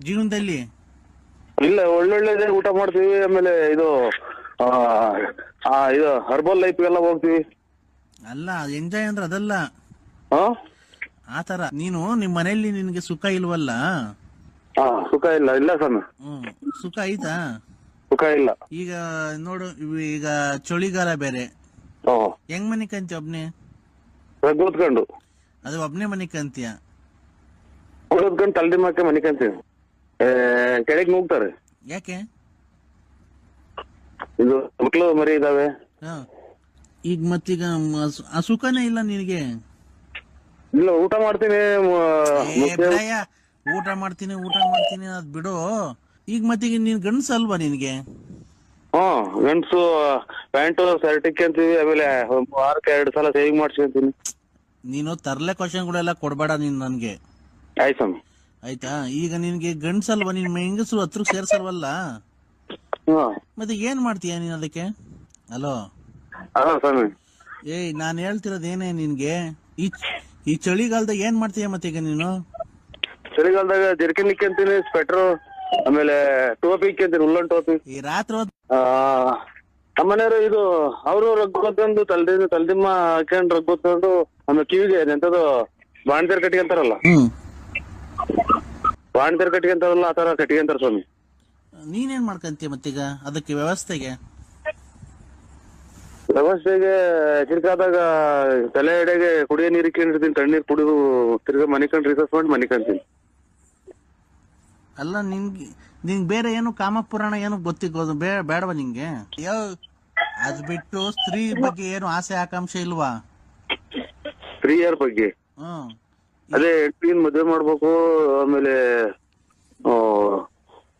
ಜೀವನದಲ್ಲಿ. ಇಲ್ಲ ಒಳ್ಳೊಳ್ಳೆ ಊಟ ಮಾಡ್ತೀವಿ. ಆಮೇಲೆ ಇದು ಇದು ಹರ್ಬಲ್ ಲೈಫ್ಗೆಲ್ಲ ಹೋಗ್ತೀವಿ. ಅಲ್ಲ ಎಂಜಾಯ್ ಅಂದ್ರೆ ಅದಲ್ಲ ಆತರ. ನೀನು ನಿಮ್ ಮನೆಯಲ್ಲಿ ನಿನ್ಗೆ ಸುಖ ಇಲ್ವಲ್ಲ? ಸುಖ ಇಲ್ಲ. ಇಲ್ಲ ಸ್ವಾಮಿ. ಸುಖ ಐತಾ? ಸುಖ ಇಲ್ಲ. ಈಗ ನೋಡು, ಈಗ ಚಳಿಗಾಲ ಬೇರೆ. ಹೆಂಗ್ ಮನೆ ಕಂತೀಯ? ಒಬ್ನೇ ಕೂತ್ಕೊಂಡು ಅದು ಒಬ್ನೇ ಮನೆ ಕಂತೀಯ? ಕೂತ್ಕೊಂಡು ತಲೆ ದಿಮಾಕೆ ಮನೆ ಕಂತೀವಿ. ಕೆಳಗೆ ನುಗ್ತಾರೆ. ಯಾಕೆ? ಇದು ಮಕ್ಳು ಮರಿ ಇದಾವೆ. ಈಗ ಮತ್ತೀಗ ಆ ಸುಖನೇ ಇಲ್ಲ ನಿನಗೆ? ಇಲ್ಲ ಊಟ ಮಾಡ್ತೀನಿ. ಊಟ ಮಾಡ್ತೀನಿ ಅದ್ ಬಿಡು. ಈಗ ಮತ್ತೀಗ ನೀನ್ ಗಂಡ್ಸಲ್ವಾ ನಿನ್ಗೆ? ಗಂಡ್ಸು ಪ್ಯಾಂಟು ಶರ್ಟ್ ಇಕ್ಕಂತೀವಿ. ಆಮೇಲೆ ವಾರಕ್ಕೆ 2 ಸಲ ಸೇವಿಂಗ್ ಮಾಡ್ಸ್ಕೊಂತೀನಿ. ನೀನು ತರ್ಲೆ ಕ್ವಶನ್ಗಳೆಲ್ಲ ಕೊಡ್ಬೇಡ ನೀನ್ ನನ್ಗೆ. ಆಯ್ತು ಸ್ವಾಮಿ. ಆಯ್ತಾ? ಈಗ ನಿನ್ಗೆ ಗಂಡ್ಸಲ್ವಾ? ನಿನ್ ಹೆಂಗಸರು ಹತ್ರ ಸೇರ್ಸಲ್ವಲ್ಲ, ಮತ್ತೆ ಏನ್ ಮಾಡ್ತೀಯ ನೀನ್ ಅದಕ್ಕೆ? ಹಲೋ ಸ್ವಾಮಿ. ನಾನ್ ಹೇಳ್ತಿರೋದೇನೇ ನಿನ್ಗೆ? ಈ ಚಳಿಗಾಲದಾಗ ಏನ್ ಮಾಡ್ತೀಯ ಮತ್ತೆ ಈಗ ನೀನು? ಚಳಿಗಾಲದಾಗ ಜರ್ಕಿನ್ ಇಕ್ಕಂತೀನಿ, ಸ್ವೆಟರ್, ಆಮೇಲೆ ಟೋಪಿ ಇಕ್ಕಂತೀನಿ, ಉಲ್ಲನ್ ಟೋಪಿ. ಈ ರಾತ್ರಿ ನಮ್ಮನೆಯವರು ಇದು ಅವರು ರಗ್ಗೊತ್ತಂದು ತಲ್ದಿಮ್ಮ ಹಾಕೊಂಡು ರಗ್ಗೊತ್ತಂದು, ಆಮೇಲೆ ಕಿವಿಗೆ ಎಂತದು ಬಾಣ್ತೀರ್ ಕಟ್ಕೊಂತಾರಲ್ಲ, ಬಾಣ್ತೀರ್ ಕಟ್ಕೊಂತಾರಲ್ಲ ಆತರ ಕಟ್ಕೊಂತಾರ ಸ್ವಾಮಿ. ನೀನೇನ್ ಮಾಡ್ಕಂತೀಯ ಮತ್ತೀಗ ಅದಕ್ಕೆ ವ್ಯವಸ್ಥೆಗೆ ಚಿರ್ಕಾದಾಗ ತಲೆ ಎಡೆಗೆ ಕುಡಿಯೋ ನೀರು ಇಕ್ಕೊಂಡಿರ್ತೀನಿ. ತಣ್ಣೀರ್ ಕುಡಿದು ತಿರ್ಗಾ ಮನಿಕಂಡ್ ರಿಸರ್ಚ್ ಮಾಡಿ ಮನಿಕಂತೀನಿ. ಅಲ್ಲ ನಿನ್ಗೆ ಬೇರೆ ಏನು ಕಾಮಪುರಾಣ ಏನು ಗೊತ್ತಿಗೋದು ಬೇಡವಾ ನಿಂಗೆ? ಅದ್ ಬಿಟ್ಟು ಸ್ತ್ರೀ ಬಗ್ಗೆ ಏನು ಆಸೆ ಆಕಾಂಕ್ಷೆ ಇಲ್ವಾ? ಸ್ತ್ರೀಯರ ಬಗ್ಗೆ ಅದೇ ಹೆಂಡತಿನ ಮದ್ವೆ ಮಾಡ್ಬೇಕು. ಆಮೇಲೆ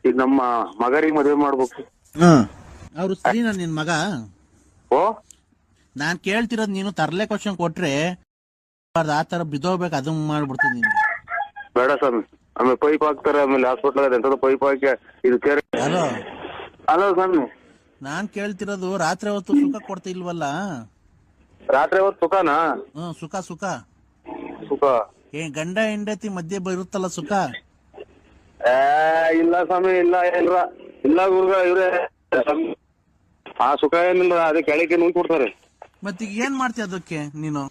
ಈಗ ನಮ್ಮ ಮಗರಿಗೆ ಮದ್ವೆ ಮಾಡ್ಬೇಕು. ಅವ್ರು ಸ್ತ್ರೀನ ನಿನ್ ಮಗ? ನಾನ್ ಕೇಳ್ತಿರೋದ್ ನೀನು ತರ್ಲೆ ಕ್ವಶನ್ ಕೊಟ್ರೆ ಆತರ ಬಿದ್ದೋಗ್ಬೇಕು, ಅದು ಮಾಡ್ಬಿಡ್ತೀನಿ ನೀನು. ಬೇಡ ಸ್ವಾಮಿ. ಆಮೇಲೆ ಪೈಪ್ ಹಾಕ್ತಾರೆ, ಆಮೇಲೆ ಹಾಸ್ಪಿಟಲ್ ಎಂತದ ಪೈಪ್ ಹಾಕಿ ಇದು ಕೇರ್. ಹಲೋ ಸ್ವಾಮಿ. ನಾನ್ ಕೇಳ್ತಿರೋದು ರಾತ್ರಿ ಹೊತ್ತು ಸುಖ ಕೊಡ್ತಾ ಇಲ್ವಲ್ಲ? ರಾತ್ರಿ ಹೊತ್ತು ಸುಖನಾ? ಸುಖ ಸುಖ ಸುಖ ಗಂಡ ಹೆಂಡತಿ ಮಧ್ಯೆ ಬರುತ್ತಲ್ಲ ಸುಖ. ಇಲ್ಲ ಸ್ವಾಮಿ. ಇಲ್ಲ ಇಲ್ಲ ಗುರುಗ ಇವ್ರೆ ಆ ಸುಖ ಏನಿಲ್ಲ. ಅದೇ ಕೆಳಗೆ ನುಗ್ಗಿ ಕೊಡ್ತಾರೆ. ಮತ್ತೀಗ ಏನ್ ಮಾಡ್ತೀಯ ಅದಕ್ಕೆ ನೀನು?